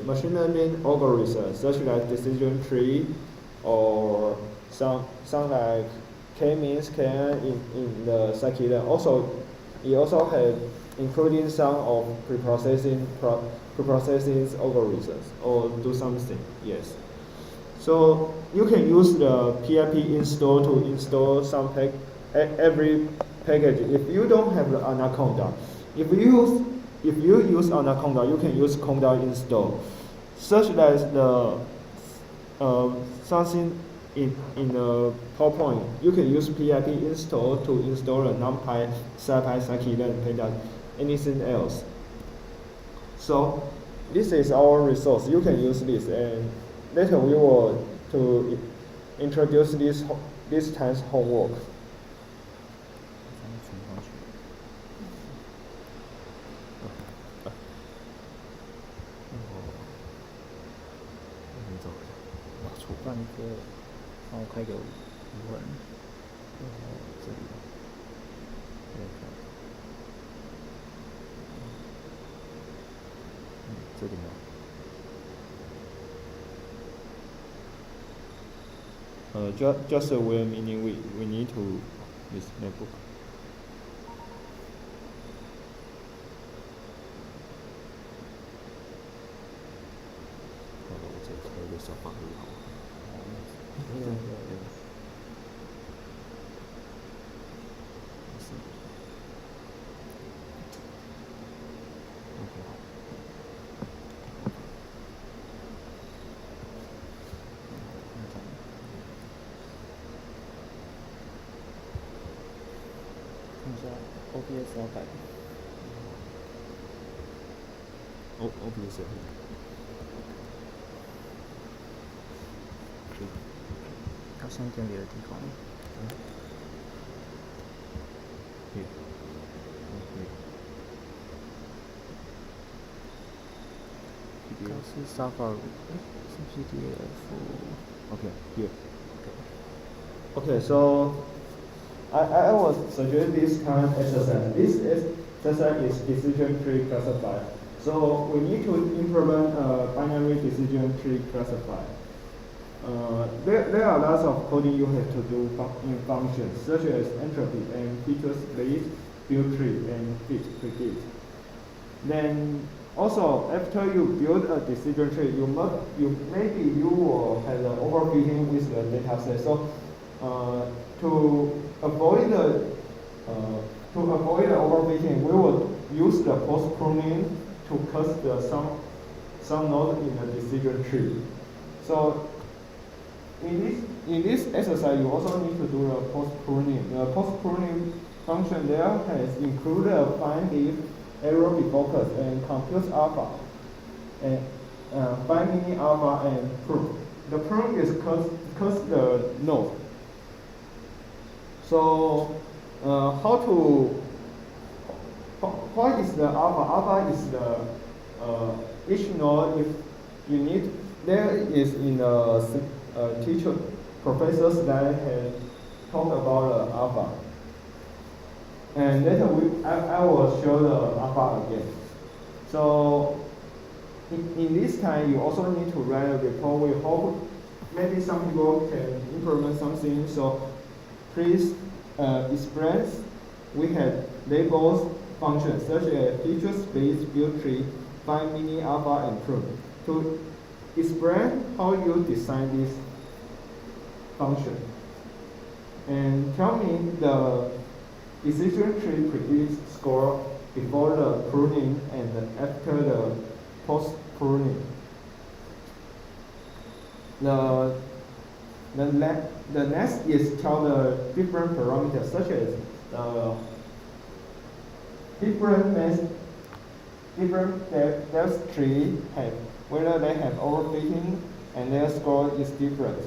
machine learning algorithms such like decision tree or some like k-means, kn in the scikit-learn. Also, it also have including some of preprocessing algorithms or do something. Yes. So you can use the pip install to install some every package. If you don't have the Anaconda, if you use Anaconda, you can use Conda install, such as the something in the PowerPoint. You can use pip install to install the NumPy, SciPy, scikit-learn, pandas, anything else. So this is our resource. You can use this, and later we will to introduce this time's homework. Just a way meaning we need to use notebook. OBS 要改。OBS 要先点别的地方。这是 Safari， 是 PDF。 Okay, here. Okay, so I will suggest this kind of exercise. This exercise is decision tree classifier. So we need to implement a binary decision tree classifier. There are lots of coding you have to do in functions such as entropy and feature space, build tree, and fit predict. Then also after you build a decision tree, maybe you will have the overfitting with the data set. So to avoid the overfitting, we will use the post pruning to cut some node in the decision tree. So in this exercise, you also need to do the post pruning. The post pruning function there has included a find if, error befocus, and compute alpha, and find mini alpha, and prune. The prune is cut the node. So what is the alpha? Alpha is the each node. If you need, there is in the teacher professors that have talked about alpha. And later I will show the alpha again. So in this time, you also need to write a report. We hope maybe some people can implement something. So please express. We have labels functions such as feature space, build tree, find mini alpha, and prune. explain how you design this function. And tell me the decision tree predicts score before the pruning and after the post-pruning. The next is tell the different parameters such as the different depth tree have whether they have overfitting and their score is different.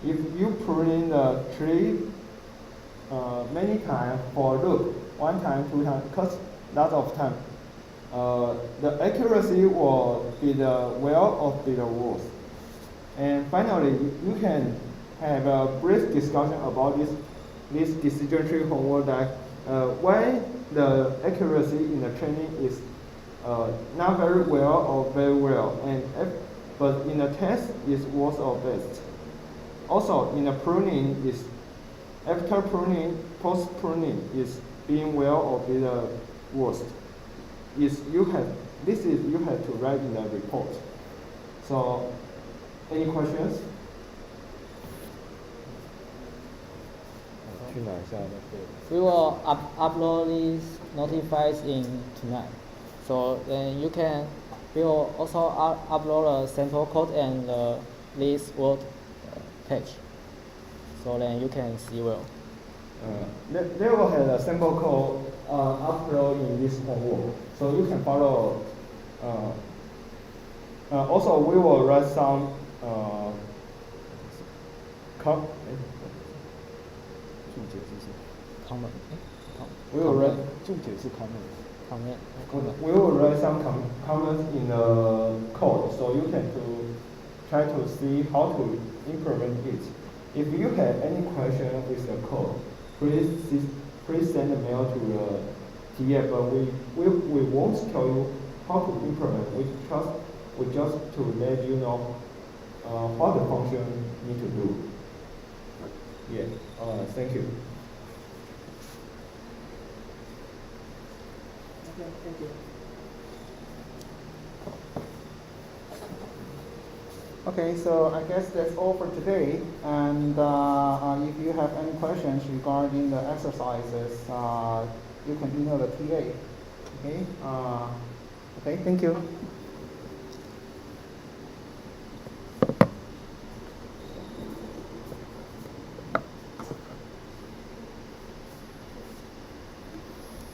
If you prune the tree many times for loop, 1 time, 2 times, because lots of time, the accuracy will be the well or be the worst. And finally, you can have a brief discussion about this decision tree homework that why the accuracy in the training is not very well or very well, but in the test is worst or best. Also, in the pruning is after pruning, post pruning is being well or be the worst. You have to write in the report. So, any questions? 去哪下的课？ We will upload these notifies in tonight. So then we will also upload a sample code and this word page. So then you can see well. They will have a sample code upload in this homework, so you can follow. Also, we will write some com. 注解是什么 Comment. We will write. 注解是 comment。 Comment. We will write some comments in the code, so you can try to see how to implement it. If you have any question with the code, please send a mail to the TF. But we won't tell you how to implement. We just to let you know what the function need to do. Yeah. Thank you. Okay, thank you. Okay, so I guess that's all for today. And if you have any questions regarding the exercises, you can email the TA. Okay. Okay. Thank you.